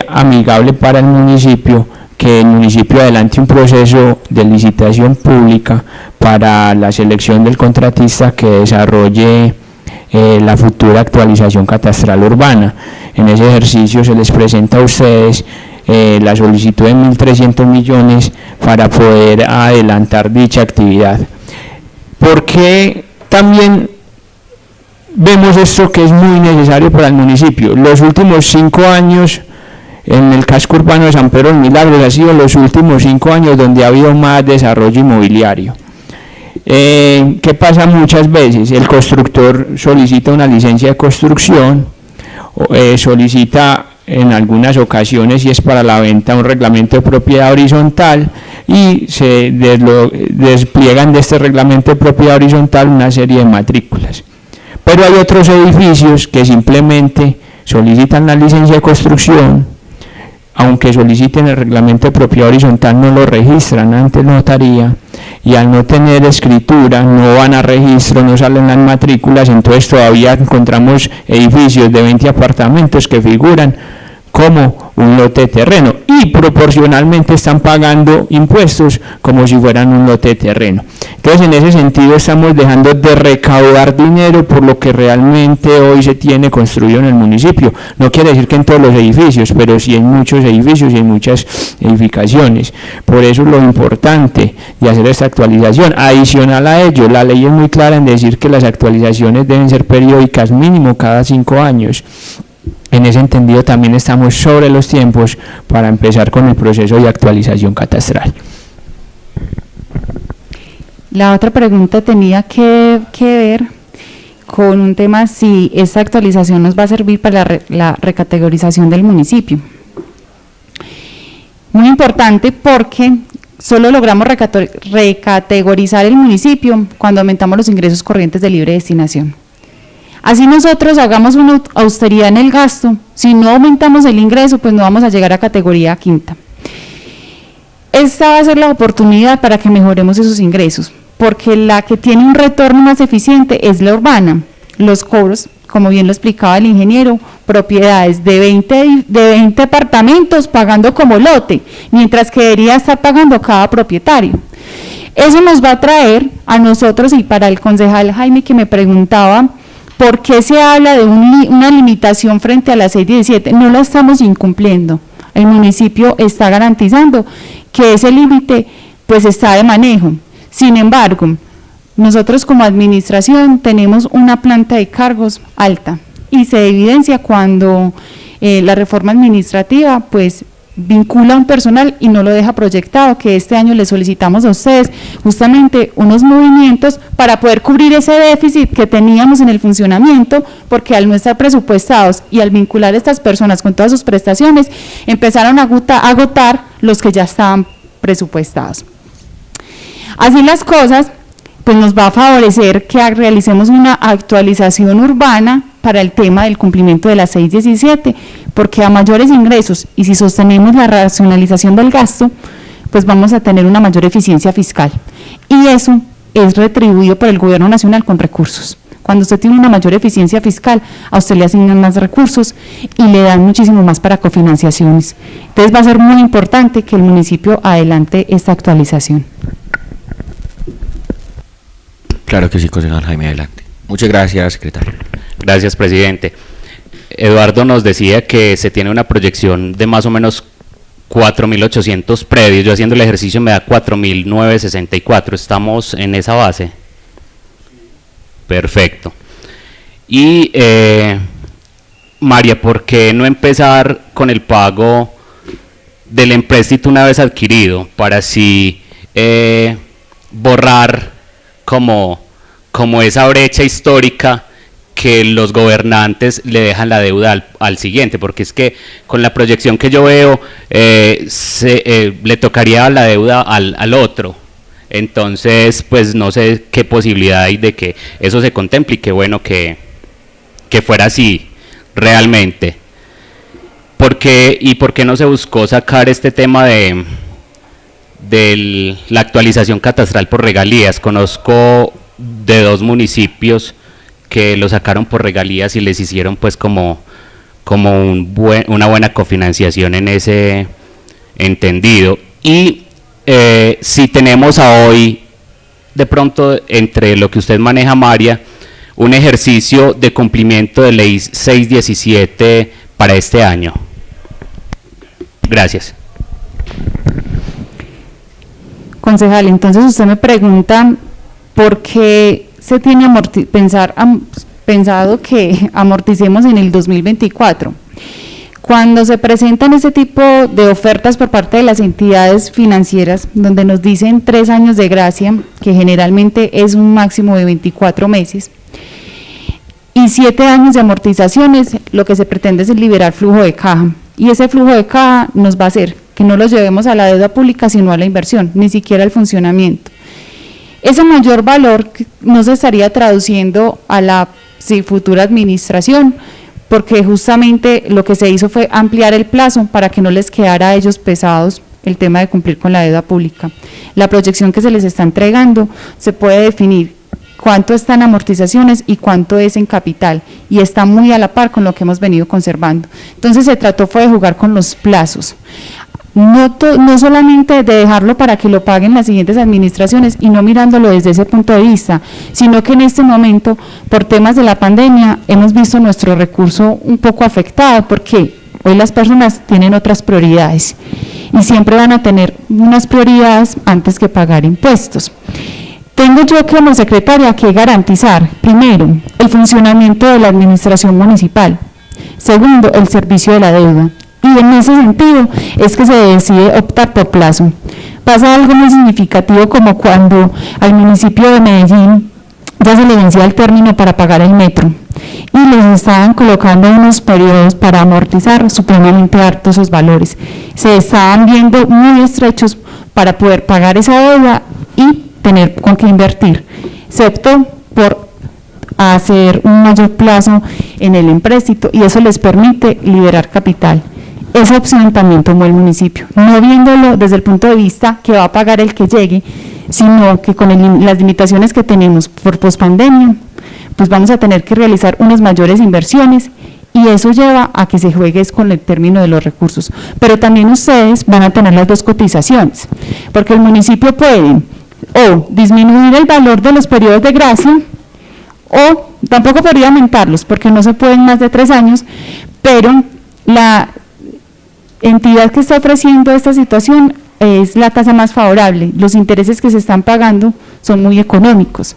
amigable para el municipio, que el municipio adelante un proceso de licitación pública para la selección del contratista que desarrolle la futura actualización catastral urbana. En ese ejercicio se les presenta a ustedes la solicitud de 1.300 millones para poder adelantar dicha actividad. Porque también vemos esto que es muy necesario para el municipio. Los últimos 5 años en el casco urbano de San Pedro del Milagro ha sido los últimos 5 años donde ha habido más desarrollo inmobiliario. ¿Qué pasa muchas veces? El constructor solicita una licencia de construcción, solicita en algunas ocasiones, si es para la venta, un reglamento de propiedad horizontal y se despliegan de este reglamento de propiedad horizontal una serie de matrículas. Pero hay otros edificios que simplemente solicitan la licencia de construcción, aunque soliciten el reglamento de propiedad horizontal no lo registran ante notaría y al no tener escritura no van a registro, no salen las matrículas, entonces todavía encontramos edificios de 20 apartamentos que figuran como un lote de terreno y proporcionalmente están pagando impuestos como si fueran un lote de terreno. Entonces, en ese sentido estamos dejando de recaudar dinero por lo que realmente hoy se tiene construido en el municipio. No quiere decir que en todos los edificios, pero sí en muchos edificios y en muchas edificaciones. Por eso es lo importante de hacer esta actualización. Adicional a ello, la ley es muy clara en decir que las actualizaciones deben ser periódicas, mínimo cada 5 años. En ese entendido también estamos sobre los tiempos para empezar con el proceso de actualización catastral. La otra pregunta tenía que ver con un tema si esta actualización nos va a servir para la recategorización del municipio. Muy importante porque solo logramos recategorizar el municipio cuando aumentamos los ingresos corrientes de libre destinación. Así nosotros hagamos una austeridad en el gasto, si no aumentamos el ingreso, pues no vamos a llegar a categoría quinta. Esta va a ser la oportunidad para que mejoremos esos ingresos, porque la que tiene un retorno más eficiente es la urbana. Los cobros, como bien lo explicaba el ingeniero, propiedades de 20 apartamentos pagando como lote, mientras que debería estar pagando cada propietario. Eso nos va a traer a nosotros, y para el concejal Jaime que me preguntaba, ¿por qué se habla de una limitación frente a la 617? No la estamos incumpliendo. El municipio está garantizando que ese límite pues está de manejo. Sin embargo, nosotros como administración tenemos una planta de cargos alta y se evidencia cuando la reforma administrativa pues vincula a un personal y no lo deja proyectado, que este año le solicitamos a ustedes justamente unos movimientos para poder cubrir ese déficit que teníamos en el funcionamiento, porque al no estar presupuestados y al vincular a estas personas con todas sus prestaciones, empezaron a agotar los que ya estaban presupuestados. Así las cosas, pues nos va a favorecer que realicemos una actualización urbana para el tema del cumplimiento de la 617, porque a mayores ingresos y si sostenemos la racionalización del gasto, pues vamos a tener una mayor eficiencia fiscal. Y eso es retribuido por el gobierno nacional con recursos. Cuando usted tiene una mayor eficiencia fiscal, a usted le asignan más recursos y le dan muchísimo más para cofinanciaciones. Entonces va a ser muy importante que el municipio adelante esta actualización. Claro que sí, concejal Jaime, adelante. Muchas gracias, secretario. Gracias, presidente. Eduardo nos decía que se tiene una proyección de más o menos 4.800 predios. Yo haciendo el ejercicio me da 4.964. ¿Estamos en esa base? Perfecto. Y María, ¿por qué no empezar con el pago del empréstito una vez adquirido para así borrar como esa brecha histórica que los gobernantes le dejan la deuda al siguiente? Porque es que con la proyección que yo veo le tocaría la deuda al otro. Entonces, pues no sé qué posibilidad hay de que eso se contemple, y qué bueno que fuera así realmente. ¿Por qué no se buscó sacar este tema de la actualización catastral por regalías? Conozco de 2 municipios que lo sacaron por regalías y les hicieron pues como una buena cofinanciación en ese entendido. Y si tenemos a hoy, de pronto, entre lo que usted maneja, María, un ejercicio de cumplimiento de ley 617 para este año. Gracias. Concejal, entonces usted me pregunta por qué se tiene pensado que amorticemos en el 2024. Cuando se presentan ese tipo de ofertas por parte de las entidades financieras, donde nos dicen 3 años de gracia, que generalmente es un máximo de 24 meses, y 7 años de amortizaciones, lo que se pretende es liberar flujo de caja, y ese flujo de caja nos va a hacer que no los llevemos a la deuda pública, sino a la inversión, ni siquiera al funcionamiento. Ese mayor valor no se estaría traduciendo a la futura administración, porque justamente lo que se hizo fue ampliar el plazo para que no les quedara a ellos pesados el tema de cumplir con la deuda pública. La proyección que se les está entregando se puede definir cuánto está en amortizaciones y cuánto es en capital, y está muy a la par con lo que hemos venido conservando. Entonces se trató fue de jugar con los plazos. No solamente de dejarlo para que lo paguen las siguientes administraciones y no mirándolo desde ese punto de vista, sino que en este momento, por temas de la pandemia, hemos visto nuestro recurso un poco afectado, porque hoy las personas tienen otras prioridades y siempre van a tener unas prioridades antes que pagar impuestos. Tengo yo como secretaria que garantizar, primero, el funcionamiento de la administración municipal, segundo, el servicio de la deuda. Y en ese sentido es que se decide optar por plazo. Pasa algo muy significativo como cuando al municipio de Medellín ya se le vencía el término para pagar el metro y les estaban colocando unos periodos para amortizar supremamente hartos esos valores. Se estaban viendo muy estrechos para poder pagar esa deuda y tener con qué invertir. Se optó por hacer un mayor plazo en el empréstito y eso les permite liberar capital. Esa opción también tomó el municipio, no viéndolo desde el punto de vista que va a pagar el que llegue, sino que con las limitaciones que tenemos por pospandemia, pues vamos a tener que realizar unas mayores inversiones y eso lleva a que se juegue con el término de los recursos. Pero también ustedes van a tener las dos cotizaciones, porque el municipio puede o disminuir el valor de los periodos de gracia o tampoco podría aumentarlos porque no se pueden más de 3 años, pero la entidad que está ofreciendo esta situación es la tasa más favorable, los intereses que se están pagando son muy económicos.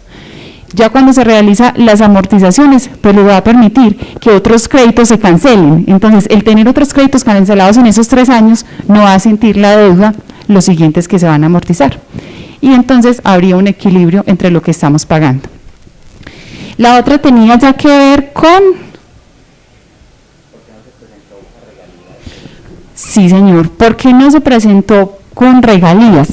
Ya cuando se realizan las amortizaciones, pues le va a permitir que otros créditos se cancelen. Entonces, el tener otros créditos cancelados en esos 3 años no va a sentir la deuda los siguientes que se van a amortizar. Y entonces habría un equilibrio entre lo que estamos pagando. La otra tenía ya que ver con... Sí, señor. ¿Por qué no se presentó con regalías?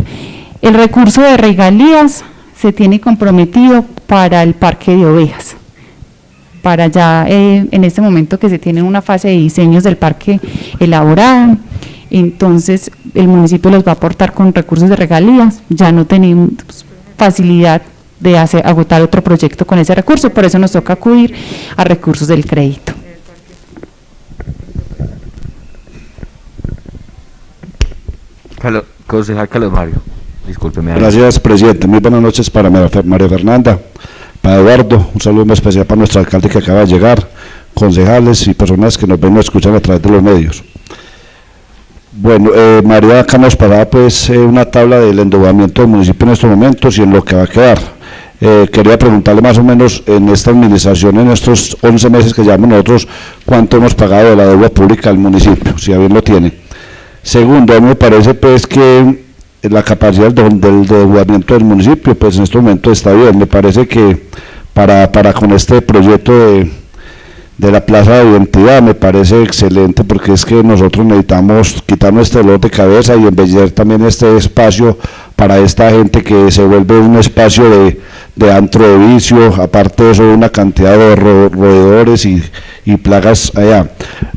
El recurso de regalías se tiene comprometido para el parque de ovejas, para ya en este momento que se tiene una fase de diseños del parque elaborada, entonces el municipio los va a aportar con recursos de regalías, ya no tenemos facilidad de agotar otro proyecto con ese recurso, por eso nos toca acudir a recursos del crédito. Concejal Carlos Mario, discúlpeme. Gracias, presidente. Muy buenas noches para María Fernanda, para Eduardo, un saludo muy especial para nuestro alcalde que acaba de llegar, concejales y personas que nos ven y nos escuchan a través de los medios. Bueno, María acá nos pasaba pues una tabla del endeudamiento del municipio en estos momentos y en lo que va a quedar. Quería preguntarle más o menos en esta administración, en estos 11 meses que llevamos nosotros, cuánto hemos pagado de la deuda pública al municipio, si bien lo tiene. Segundo, a mí me parece pues que la capacidad del endeudamiento del municipio pues en este momento está bien. Me parece que para con este proyecto de la plaza de identidad me parece excelente, porque es que nosotros necesitamos quitarnos este dolor de cabeza y embellecer también este espacio para esta gente que se vuelve un espacio de antro de vicio, aparte de eso una cantidad de roedores y plagas allá.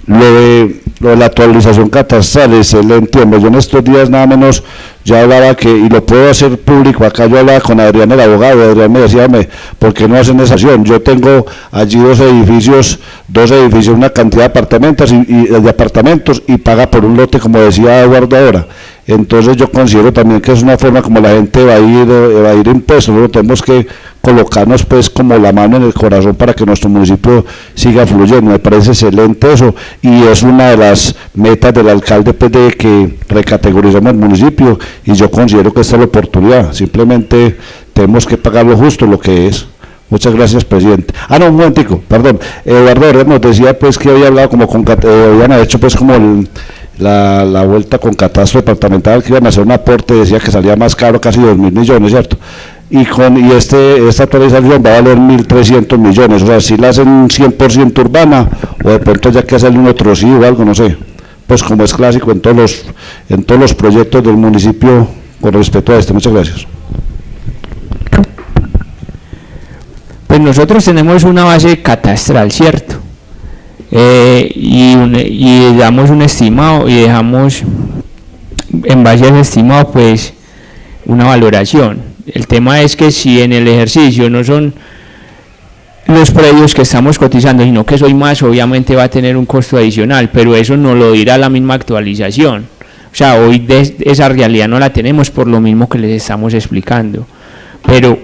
Lo de la actualización catastral, excelente. Yo en estos días nada menos ya hablaba que, y lo puedo hacer público, acá yo hablaba con Adrián el abogado, Adrián me decía, ¿por qué no hacen esa acción? Yo tengo allí dos edificios, una cantidad de apartamentos y paga por un lote, como decía Eduardo ahora. Entonces yo considero también que es una forma como la gente va a ir impuestos. Nosotros tenemos que colocarnos pues como la mano en el corazón para que nuestro municipio siga fluyendo. Me parece excelente eso y es una de las metas del alcalde pues de que recategoricemos el municipio, y yo considero que esta es la oportunidad. Simplemente tenemos que pagar lo justo, lo que es. Muchas gracias, presidente. Un momentico, perdón. Eduardo nos decía pues que había hablado como con habían hecho pues como la vuelta con catastro departamental, que iban a hacer un aporte, decía que salía más caro, casi 2.000 millones, ¿cierto? Y esta actualización va a valer 1.300 millones, o sea, si la hacen 100% urbana, o de pronto ya que hacerle un otro sí o algo, no sé, pues como es clásico en todos los proyectos del municipio con respecto a este. Muchas gracias. Pues nosotros tenemos una base catastral, ¿cierto? Y damos un estimado y dejamos en base a ese estimado pues una valoración. El tema es que si en el ejercicio no son los predios que estamos cotizando, sino que soy más, obviamente va a tener un costo adicional, pero eso no lo dirá la misma actualización. O sea, hoy esa realidad no la tenemos por lo mismo que les estamos explicando. Pero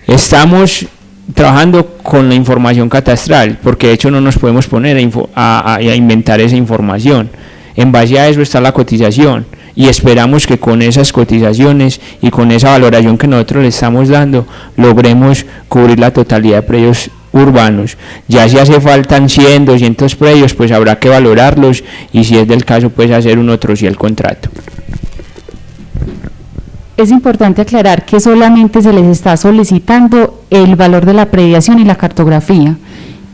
estamos trabajando con la información catastral, porque de hecho no nos podemos poner a inventar esa información. En base a eso está la cotización, y esperamos que con esas cotizaciones y con esa valoración que nosotros le estamos dando, logremos cubrir la totalidad de predios urbanos. Ya si hace falta 100, 200 predios, pues habrá que valorarlos, y si es del caso, pues hacer un otro sí el contrato. Es importante aclarar que solamente se les está solicitando el valor de la prediación y la cartografía.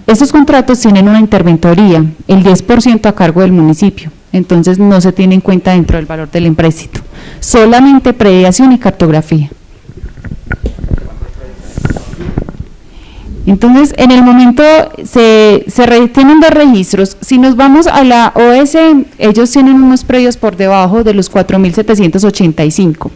Estos contratos tienen una interventoría, el 10% a cargo del municipio, entonces no se tiene en cuenta dentro del valor del empréstito, solamente prediación y cartografía. Entonces, en el momento tienen dos registros. Si nos vamos a la OS, ellos tienen unos predios por debajo de los 4.785.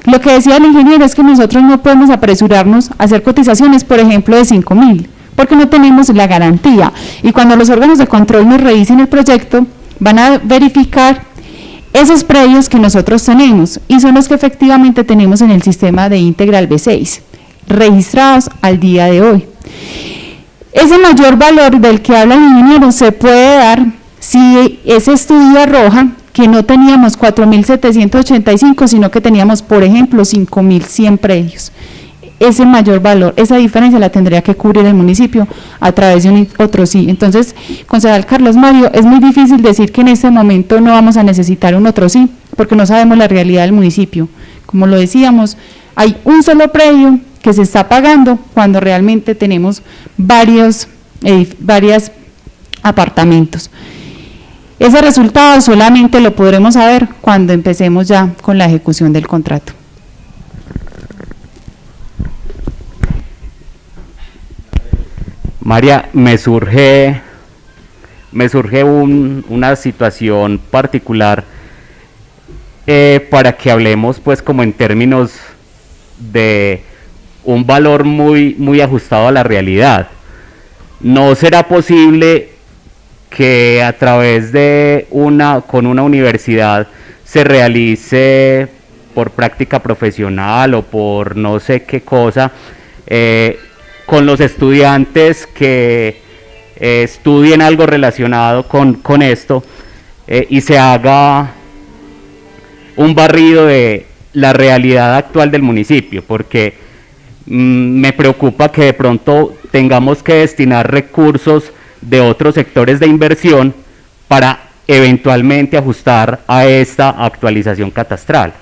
Lo que decía el ingeniero es que nosotros no podemos apresurarnos a hacer cotizaciones, por ejemplo, de 5.000, porque no tenemos la garantía. Y cuando los órganos de control nos revisen el proyecto, van a verificar esos predios que nosotros tenemos, y son los que efectivamente tenemos en el sistema de Integral B6, registrados al día de hoy. Ese mayor valor del que habla el ingeniero se puede dar si ese estudio arroja que no teníamos 4.785, sino que teníamos, por ejemplo, 5.100 predios. Ese mayor valor, esa diferencia la tendría que cubrir el municipio a través de un otro sí. Entonces, concejal Carlos Mario, es muy difícil decir que en este momento no vamos a necesitar un otro sí, porque no sabemos la realidad del municipio. Como lo decíamos, hay un solo predio que se está pagando cuando realmente tenemos varios apartamentos. Ese resultado solamente lo podremos saber cuando empecemos ya con la ejecución del contrato. María, me surge una situación particular para que hablemos pues como en términos de un valor muy ajustado a la realidad. ¿No será posible que a través de con una universidad se realice por práctica profesional o por no sé qué cosa, con los estudiantes que estudien algo relacionado con esto, y se haga un barrido de la realidad actual del municipio? Porque me preocupa que de pronto tengamos que destinar recursos de otros sectores de inversión para eventualmente ajustar a esta actualización catastral.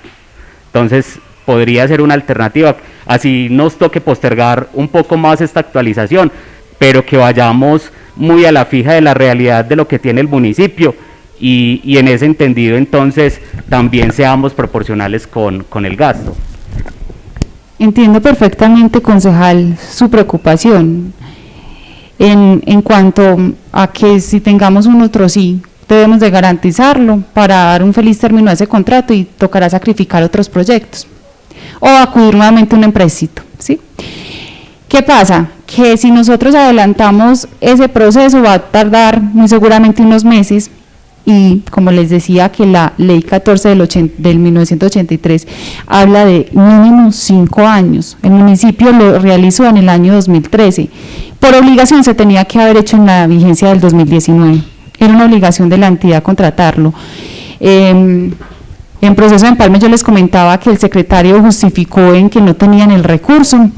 Entonces, podría ser una alternativa, así nos toque postergar un poco más esta actualización, pero que vayamos muy a la fija de la realidad de lo que tiene el municipio, y en ese entendido entonces también seamos proporcionales con el gasto. Entiendo perfectamente, concejal, su preocupación en cuanto a que si tengamos un otro sí, debemos de garantizarlo para dar un feliz término a ese contrato, y tocará sacrificar otros proyectos o acudir nuevamente a un empréstito, ¿sí? ¿Qué pasa? Que si nosotros adelantamos ese proceso va a tardar muy seguramente unos meses, y como les decía que la ley 14 del 1983 habla de mínimo 5 años, el municipio lo realizó en el año 2013, por obligación se tenía que haber hecho en la vigencia del 2019, era una obligación de la entidad contratarlo. En proceso de empalme yo les comentaba que el secretario justificó en que no tenían el recurso.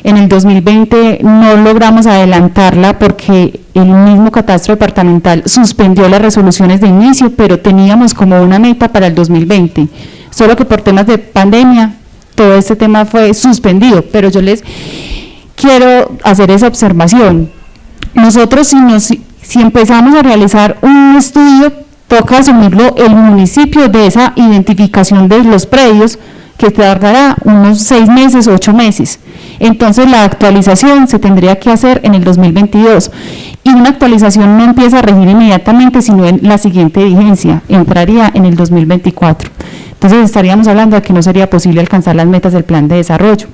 En el 2020 no logramos adelantarla porque el mismo catastro departamental suspendió las resoluciones de inicio, pero teníamos como una meta para el 2020, solo que por temas de pandemia todo este tema fue suspendido. Pero yo les quiero hacer esa observación: nosotros si empezamos a realizar un estudio, toca asumirlo el municipio de esa identificación de los predios, que tardará unos 6 meses, 8 meses. Entonces la actualización se tendría que hacer en el 2022, y una actualización no empieza a regir inmediatamente, sino en la siguiente vigencia, entraría en el 2024. Entonces estaríamos hablando de que no sería posible alcanzar las metas del plan de desarrollo.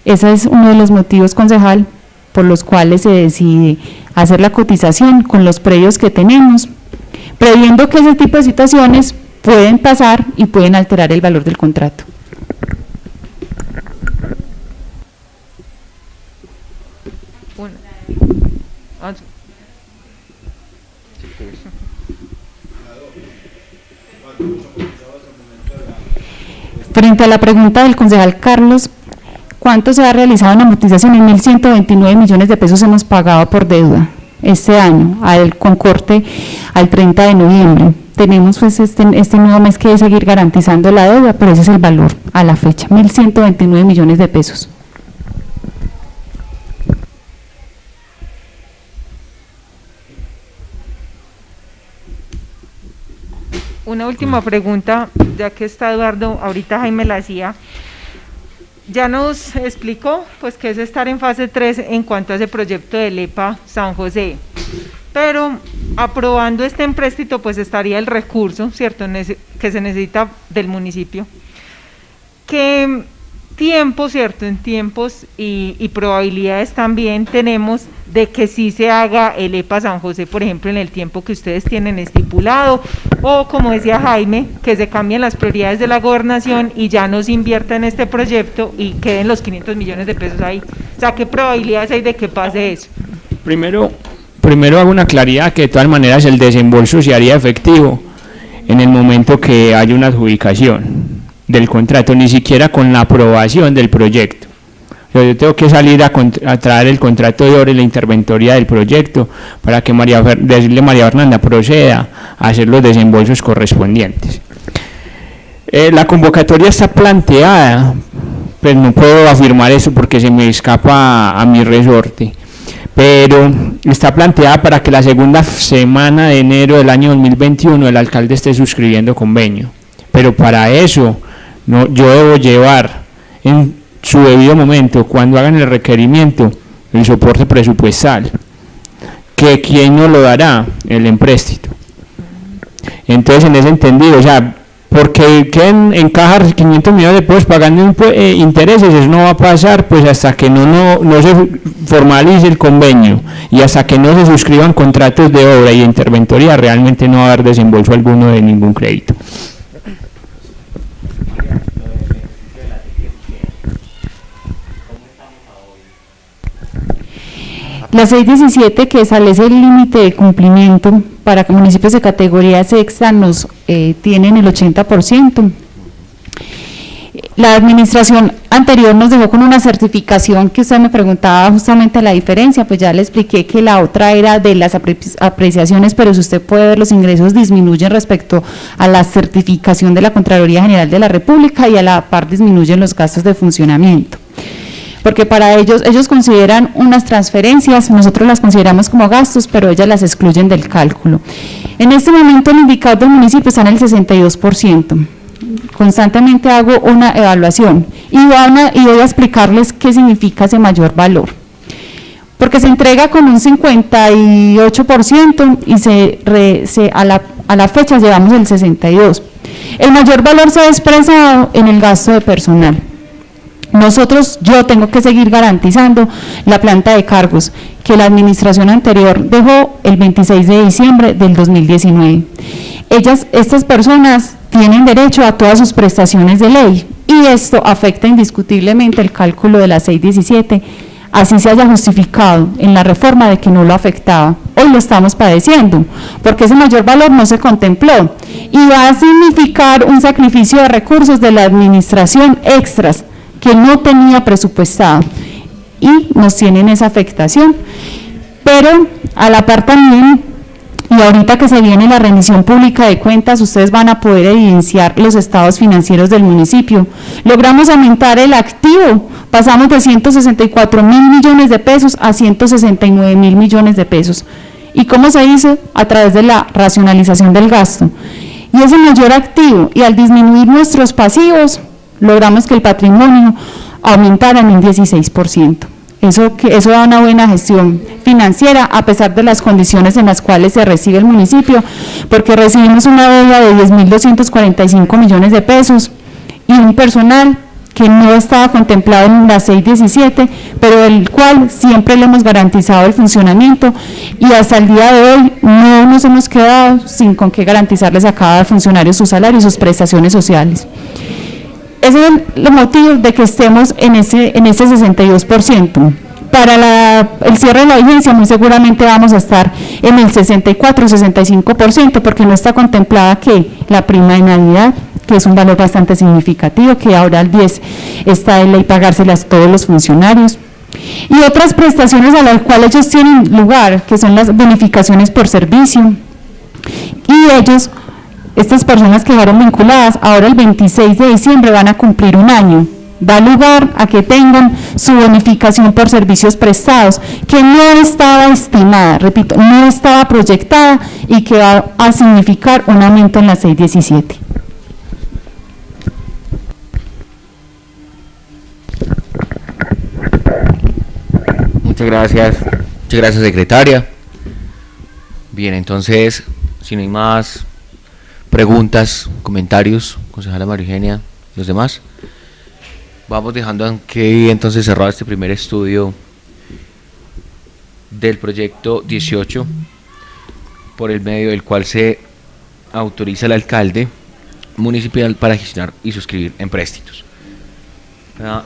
Ese es uno de los motivos, concejal, por los cuales se decide hacer la cotización con los predios que tenemos, previendo que ese tipo de situaciones pueden pasar y pueden alterar el valor del contrato. Frente a la pregunta del concejal Carlos, ¿cuánto se ha realizado en amortización? En 1.129 millones de pesos hemos pagado por deuda este año, con corte al 30 de noviembre. Tenemos pues este nuevo mes que seguir garantizando la deuda, pero ese es el valor a la fecha, 1.129 millones de pesos. Una última pregunta, ya que está Eduardo, ahorita Jaime la hacía. Ya nos explicó pues que es estar en fase 3 en cuanto a ese proyecto del EPA San José, pero aprobando este empréstito pues estaría el recurso, ¿cierto?, que se necesita del municipio. ¿Qué tiempo, cierto, en tiempos y probabilidades también tenemos de que sí se haga el EPA San José, por ejemplo, en el tiempo que ustedes tienen estipulado, o como decía Jaime, que se cambien las prioridades de la gobernación y ya no se invierta en este proyecto y queden los 500 millones de pesos ahí? O sea, ¿qué probabilidades hay de que pase eso? Primero hago una claridad, que de todas maneras el desembolso se haría efectivo en el momento que haya una adjudicación del contrato, ni siquiera con la aprobación del proyecto. Yo tengo que salir a traer el contrato de obra y la interventoría del proyecto para que decirle María Fernanda proceda a hacer los desembolsos correspondientes. La convocatoria está planteada, pues no puedo afirmar eso porque se me escapa a mi resorte, pero está planteada para que la segunda semana de enero del año 2021 el alcalde esté suscribiendo convenio, pero para eso yo debo llevar en su debido momento, cuando hagan el requerimiento, el soporte presupuestal, que ¿quién nos lo dará? El empréstito. Entonces, en ese entendido, o sea, porque queden en caja 500 millones de pesos pagando intereses, eso no va a pasar pues hasta que no se formalice el convenio y hasta que no se suscriban contratos de obra y de interventoría, realmente no va a haber desembolso alguno de ningún crédito. La 617, que establece el límite de cumplimiento para que municipios de categoría sexta nos tienen el 80%. La administración anterior nos dejó con una certificación que usted me preguntaba justamente la diferencia, pues ya le expliqué que la otra era de las apreciaciones, pero si usted puede ver, los ingresos disminuyen respecto a la certificación de la Contraloría General de la República y a la par disminuyen los gastos de funcionamiento. Porque para ellos consideran unas transferencias, nosotros las consideramos como gastos, pero ellas las excluyen del cálculo. En este momento el indicador del municipio está en el 62%. Constantemente hago una evaluación y voy a explicarles qué significa ese mayor valor. Porque se entrega con un 58% y a la fecha llevamos el 62%. El mayor valor se ha expresado en el gasto de personal. Yo tengo que seguir garantizando la planta de cargos que la administración anterior dejó el 26 de diciembre del 2019. Estas personas tienen derecho a todas sus prestaciones de ley y esto afecta indiscutiblemente el cálculo de la 617, así se haya justificado en la reforma de que no lo afectaba. Hoy lo estamos padeciendo porque ese mayor valor no se contempló y va a significar un sacrificio de recursos de la administración extras que no tenía presupuestado y nos tienen esa afectación. Pero a la par también, y ahorita que se viene la rendición pública de cuentas, ustedes van a poder evidenciar los estados financieros del municipio. Logramos aumentar el activo, pasamos de 164.000 millones de pesos a 169.000 millones de pesos. ¿Y cómo se hizo? A través de la racionalización del gasto. Y ese mayor activo, y al disminuir nuestros pasivos, logramos que el patrimonio aumentara en un 16%. Eso da una buena gestión financiera a pesar de las condiciones en las cuales se recibe el municipio, porque recibimos una deuda de 10.245 millones de pesos y un personal que no estaba contemplado en la 617, pero del cual siempre le hemos garantizado el funcionamiento y hasta el día de hoy no nos hemos quedado sin con qué garantizarles a cada funcionario su salario y sus prestaciones sociales. Ese es el motivo de que estemos en ese 62%. Para el cierre de la vigencia muy seguramente vamos a estar en el 64-65% porque no está contemplada que la prima de Navidad, que es un valor bastante significativo, que ahora al 10 está de ley pagárselas a todos los funcionarios, y otras prestaciones a las cuales ellos tienen lugar, que son las bonificaciones por servicio, y ellos, estas personas que quedaron vinculadas, ahora el 26 de diciembre van a cumplir un año, da lugar a que tengan su bonificación por servicios prestados, que no estaba estimada, repito, no estaba proyectada y que va a significar un aumento en la 617. Muchas gracias, secretaria. Bien, entonces, si no hay más preguntas, comentarios, concejala María Eugenia, los demás, vamos dejando aquí entonces cerrado este primer estudio del proyecto 18, por el medio del cual se autoriza al alcalde municipal para gestionar y suscribir empréstitos.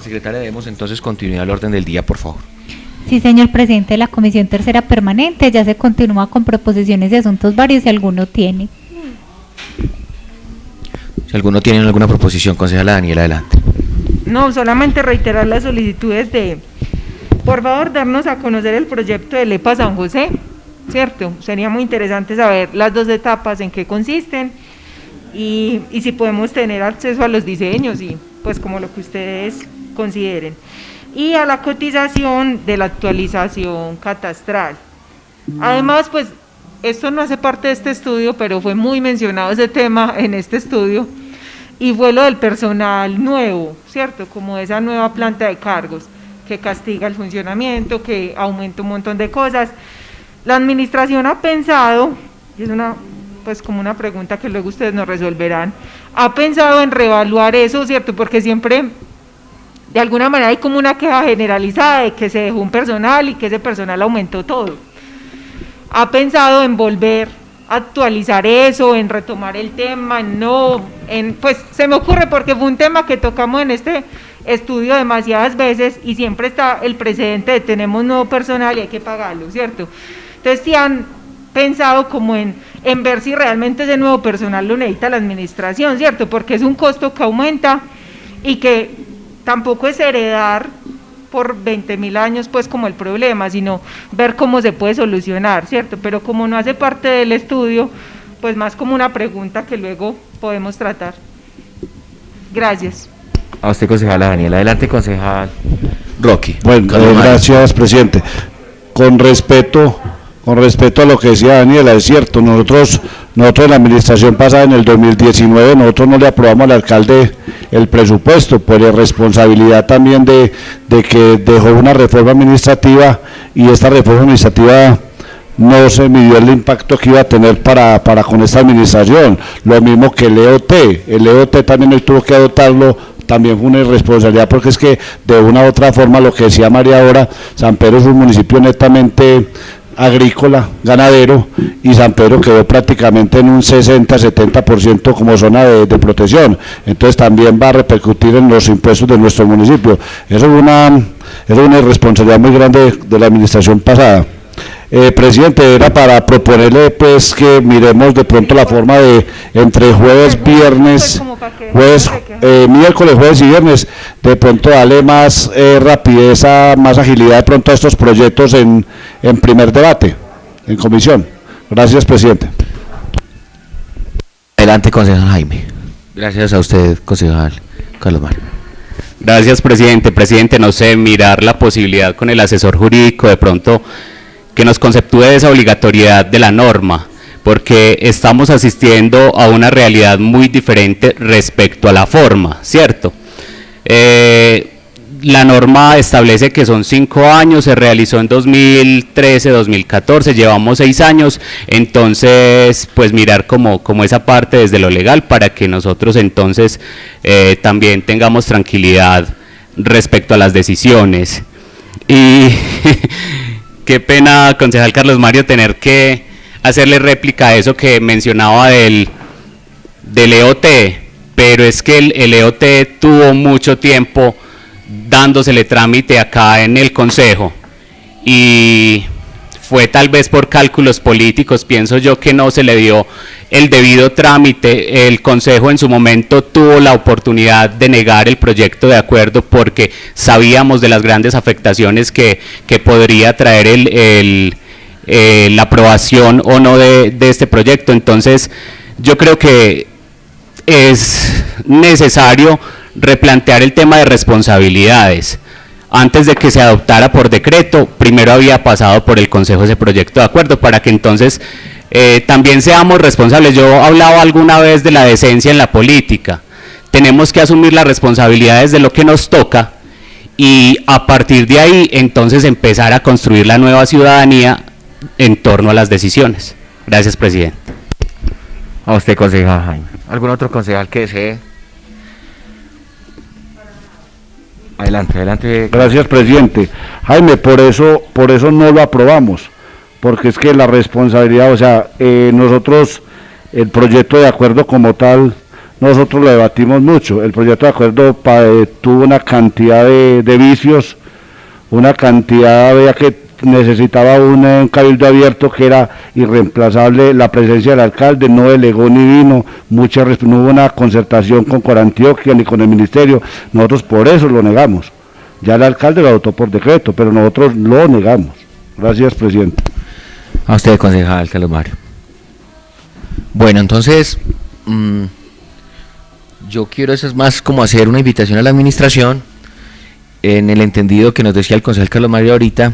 Secretaria, demos entonces continuidad al orden del día, por favor. Sí, señor presidente de la Comisión Tercera Permanente, ya se continúa con proposiciones de asuntos varios si alguno tiene. Si alguno tiene alguna proposición, concejala Daniela, adelante. No, solamente reiterar las solicitudes de, por favor, darnos a conocer el proyecto de LEPA San José, ¿cierto? Sería muy interesante saber las dos etapas en qué consisten y si podemos tener acceso a los diseños y pues como lo que ustedes consideren. Y a la cotización de la actualización catastral. Además, pues, esto no hace parte de este estudio, pero fue muy mencionado ese tema en este estudio, y fue lo del personal nuevo, ¿cierto? Como esa nueva planta de cargos, que castiga el funcionamiento, que aumenta un montón de cosas. La administración ha pensado, y es pues como una pregunta que luego ustedes nos resolverán, ha pensado en reevaluar eso, ¿cierto? Porque siempre de alguna manera hay como una queja generalizada de que se dejó un personal y que ese personal aumentó todo. ¿Ha pensado en volver a actualizar eso, en retomar el tema? No, pues se me ocurre porque fue un tema que tocamos en este estudio demasiadas veces y siempre está el precedente de tenemos nuevo personal y hay que pagarlo, ¿cierto? Entonces sí han pensado como en ver si realmente ese nuevo personal lo necesita la administración, ¿cierto? Porque es un costo que aumenta y que tampoco es heredar por 20.000 años pues como el problema, sino ver cómo se puede solucionar, ¿cierto? Pero como no hace parte del estudio, pues más como una pregunta que luego podemos tratar. Gracias. A usted, concejala Daniela. Adelante, concejal Rocky. Bueno, gracias, presidente. Con respeto a lo que decía Daniela, es cierto, nosotros en la administración pasada, en el 2019, nosotros no le aprobamos al alcalde el presupuesto por irresponsabilidad también de que dejó una reforma administrativa y esta reforma administrativa no se midió el impacto que iba a tener para con esta administración. Lo mismo que el EOT también él tuvo que adoptarlo, también fue una irresponsabilidad porque es que de una u otra forma, lo que decía María ahora, San Pedro es un municipio netamente agrícola, ganadero, y San Pedro quedó prácticamente en un 60-70% como zona de protección, entonces también va a repercutir en los impuestos de nuestro municipio. Eso es una irresponsabilidad muy grande de la administración pasada. Presidente, era para proponerle pues que miremos de pronto la forma de entre jueves, viernes, miércoles, jueves y viernes, de pronto darle más rapidez, más agilidad de pronto a estos proyectos en primer debate, en comisión. Gracias, presidente. Adelante, concejal Jaime. Gracias a usted, concejal Carlos Mario. Gracias, presidente. Presidente, no sé, mirar la posibilidad con el asesor jurídico de pronto que nos conceptúe esa obligatoriedad de la norma, porque estamos asistiendo a una realidad muy diferente respecto a la forma, ¿cierto? la norma establece que son 5 años, se realizó en 2013, 2014, llevamos 6 años, entonces pues mirar como esa parte desde lo legal para que nosotros entonces también tengamos tranquilidad respecto a las decisiones. Y qué pena, concejal Carlos Mario, tener que hacerle réplica a eso que mencionaba del EOT, pero es que el EOT tuvo mucho tiempo dándosele trámite acá en el Consejo y fue tal vez por cálculos políticos, pienso yo, que no se le dio el debido trámite. El Consejo en su momento tuvo la oportunidad de negar el proyecto de acuerdo porque sabíamos de las grandes afectaciones que podría traer la aprobación o no de este proyecto. Entonces yo creo que es necesario replantear el tema de responsabilidades. Antes de que se adoptara por decreto, primero había pasado por el Consejo ese proyecto de acuerdo para que entonces también seamos responsables. Yo hablaba alguna vez de la decencia en la política. Tenemos que asumir las responsabilidades de lo que nos toca y a partir de ahí entonces empezar a construir la nueva ciudadanía en torno a las decisiones. Gracias, presidente. A usted, concejal Jaime. ¿Algún otro concejal que desee? Adelante. Gracias, presidente. Jaime, por eso no lo aprobamos, porque es que la responsabilidad, o sea, nosotros, el proyecto de acuerdo como tal, nosotros lo debatimos mucho. El proyecto de acuerdo tuvo una cantidad de vicios, una cantidad, vea, que necesitaba un cabildo abierto que era irreemplazable, la presencia del alcalde, no delegó ni vino, no hubo una concertación con Corantioquia ni con el ministerio. Nosotros por eso lo negamos. Ya el alcalde lo adoptó por decreto, pero nosotros lo negamos. Gracias, presidente. A usted, concejal Carlos Mario. Bueno, entonces yo quiero, eso es más como hacer una invitación a la administración en el entendido que nos decía el concejal Carlos Mario ahorita,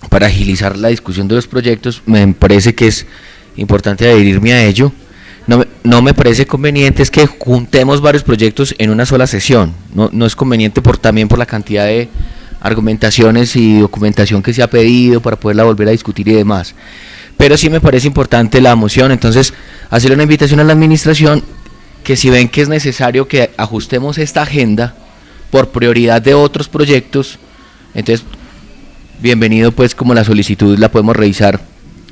para agilizar la discusión de los proyectos. Me parece que es importante adherirme a ello. No me parece conveniente es que juntemos varios proyectos en una sola sesión. No es conveniente también por la cantidad de argumentaciones y documentación que se ha pedido para poderla volver a discutir y demás. Pero sí me parece importante la moción, entonces hacer una invitación a la administración que si ven que es necesario que ajustemos esta agenda por prioridad de otros proyectos, entonces bienvenido, pues, como la solicitud la podemos revisar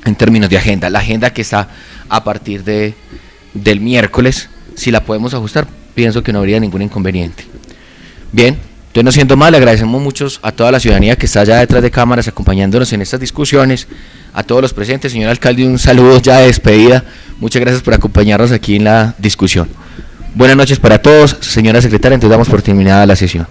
en términos de agenda. La agenda que está a partir del miércoles, si la podemos ajustar, pienso que no habría ningún inconveniente. Bien, entonces no siendo mal, le agradecemos mucho a toda la ciudadanía que está allá detrás de cámaras acompañándonos en estas discusiones, a todos los presentes. Señor alcalde, un saludo ya de despedida. Muchas gracias por acompañarnos aquí en la discusión. Buenas noches para todos, señora secretaria, entonces damos por terminada la sesión.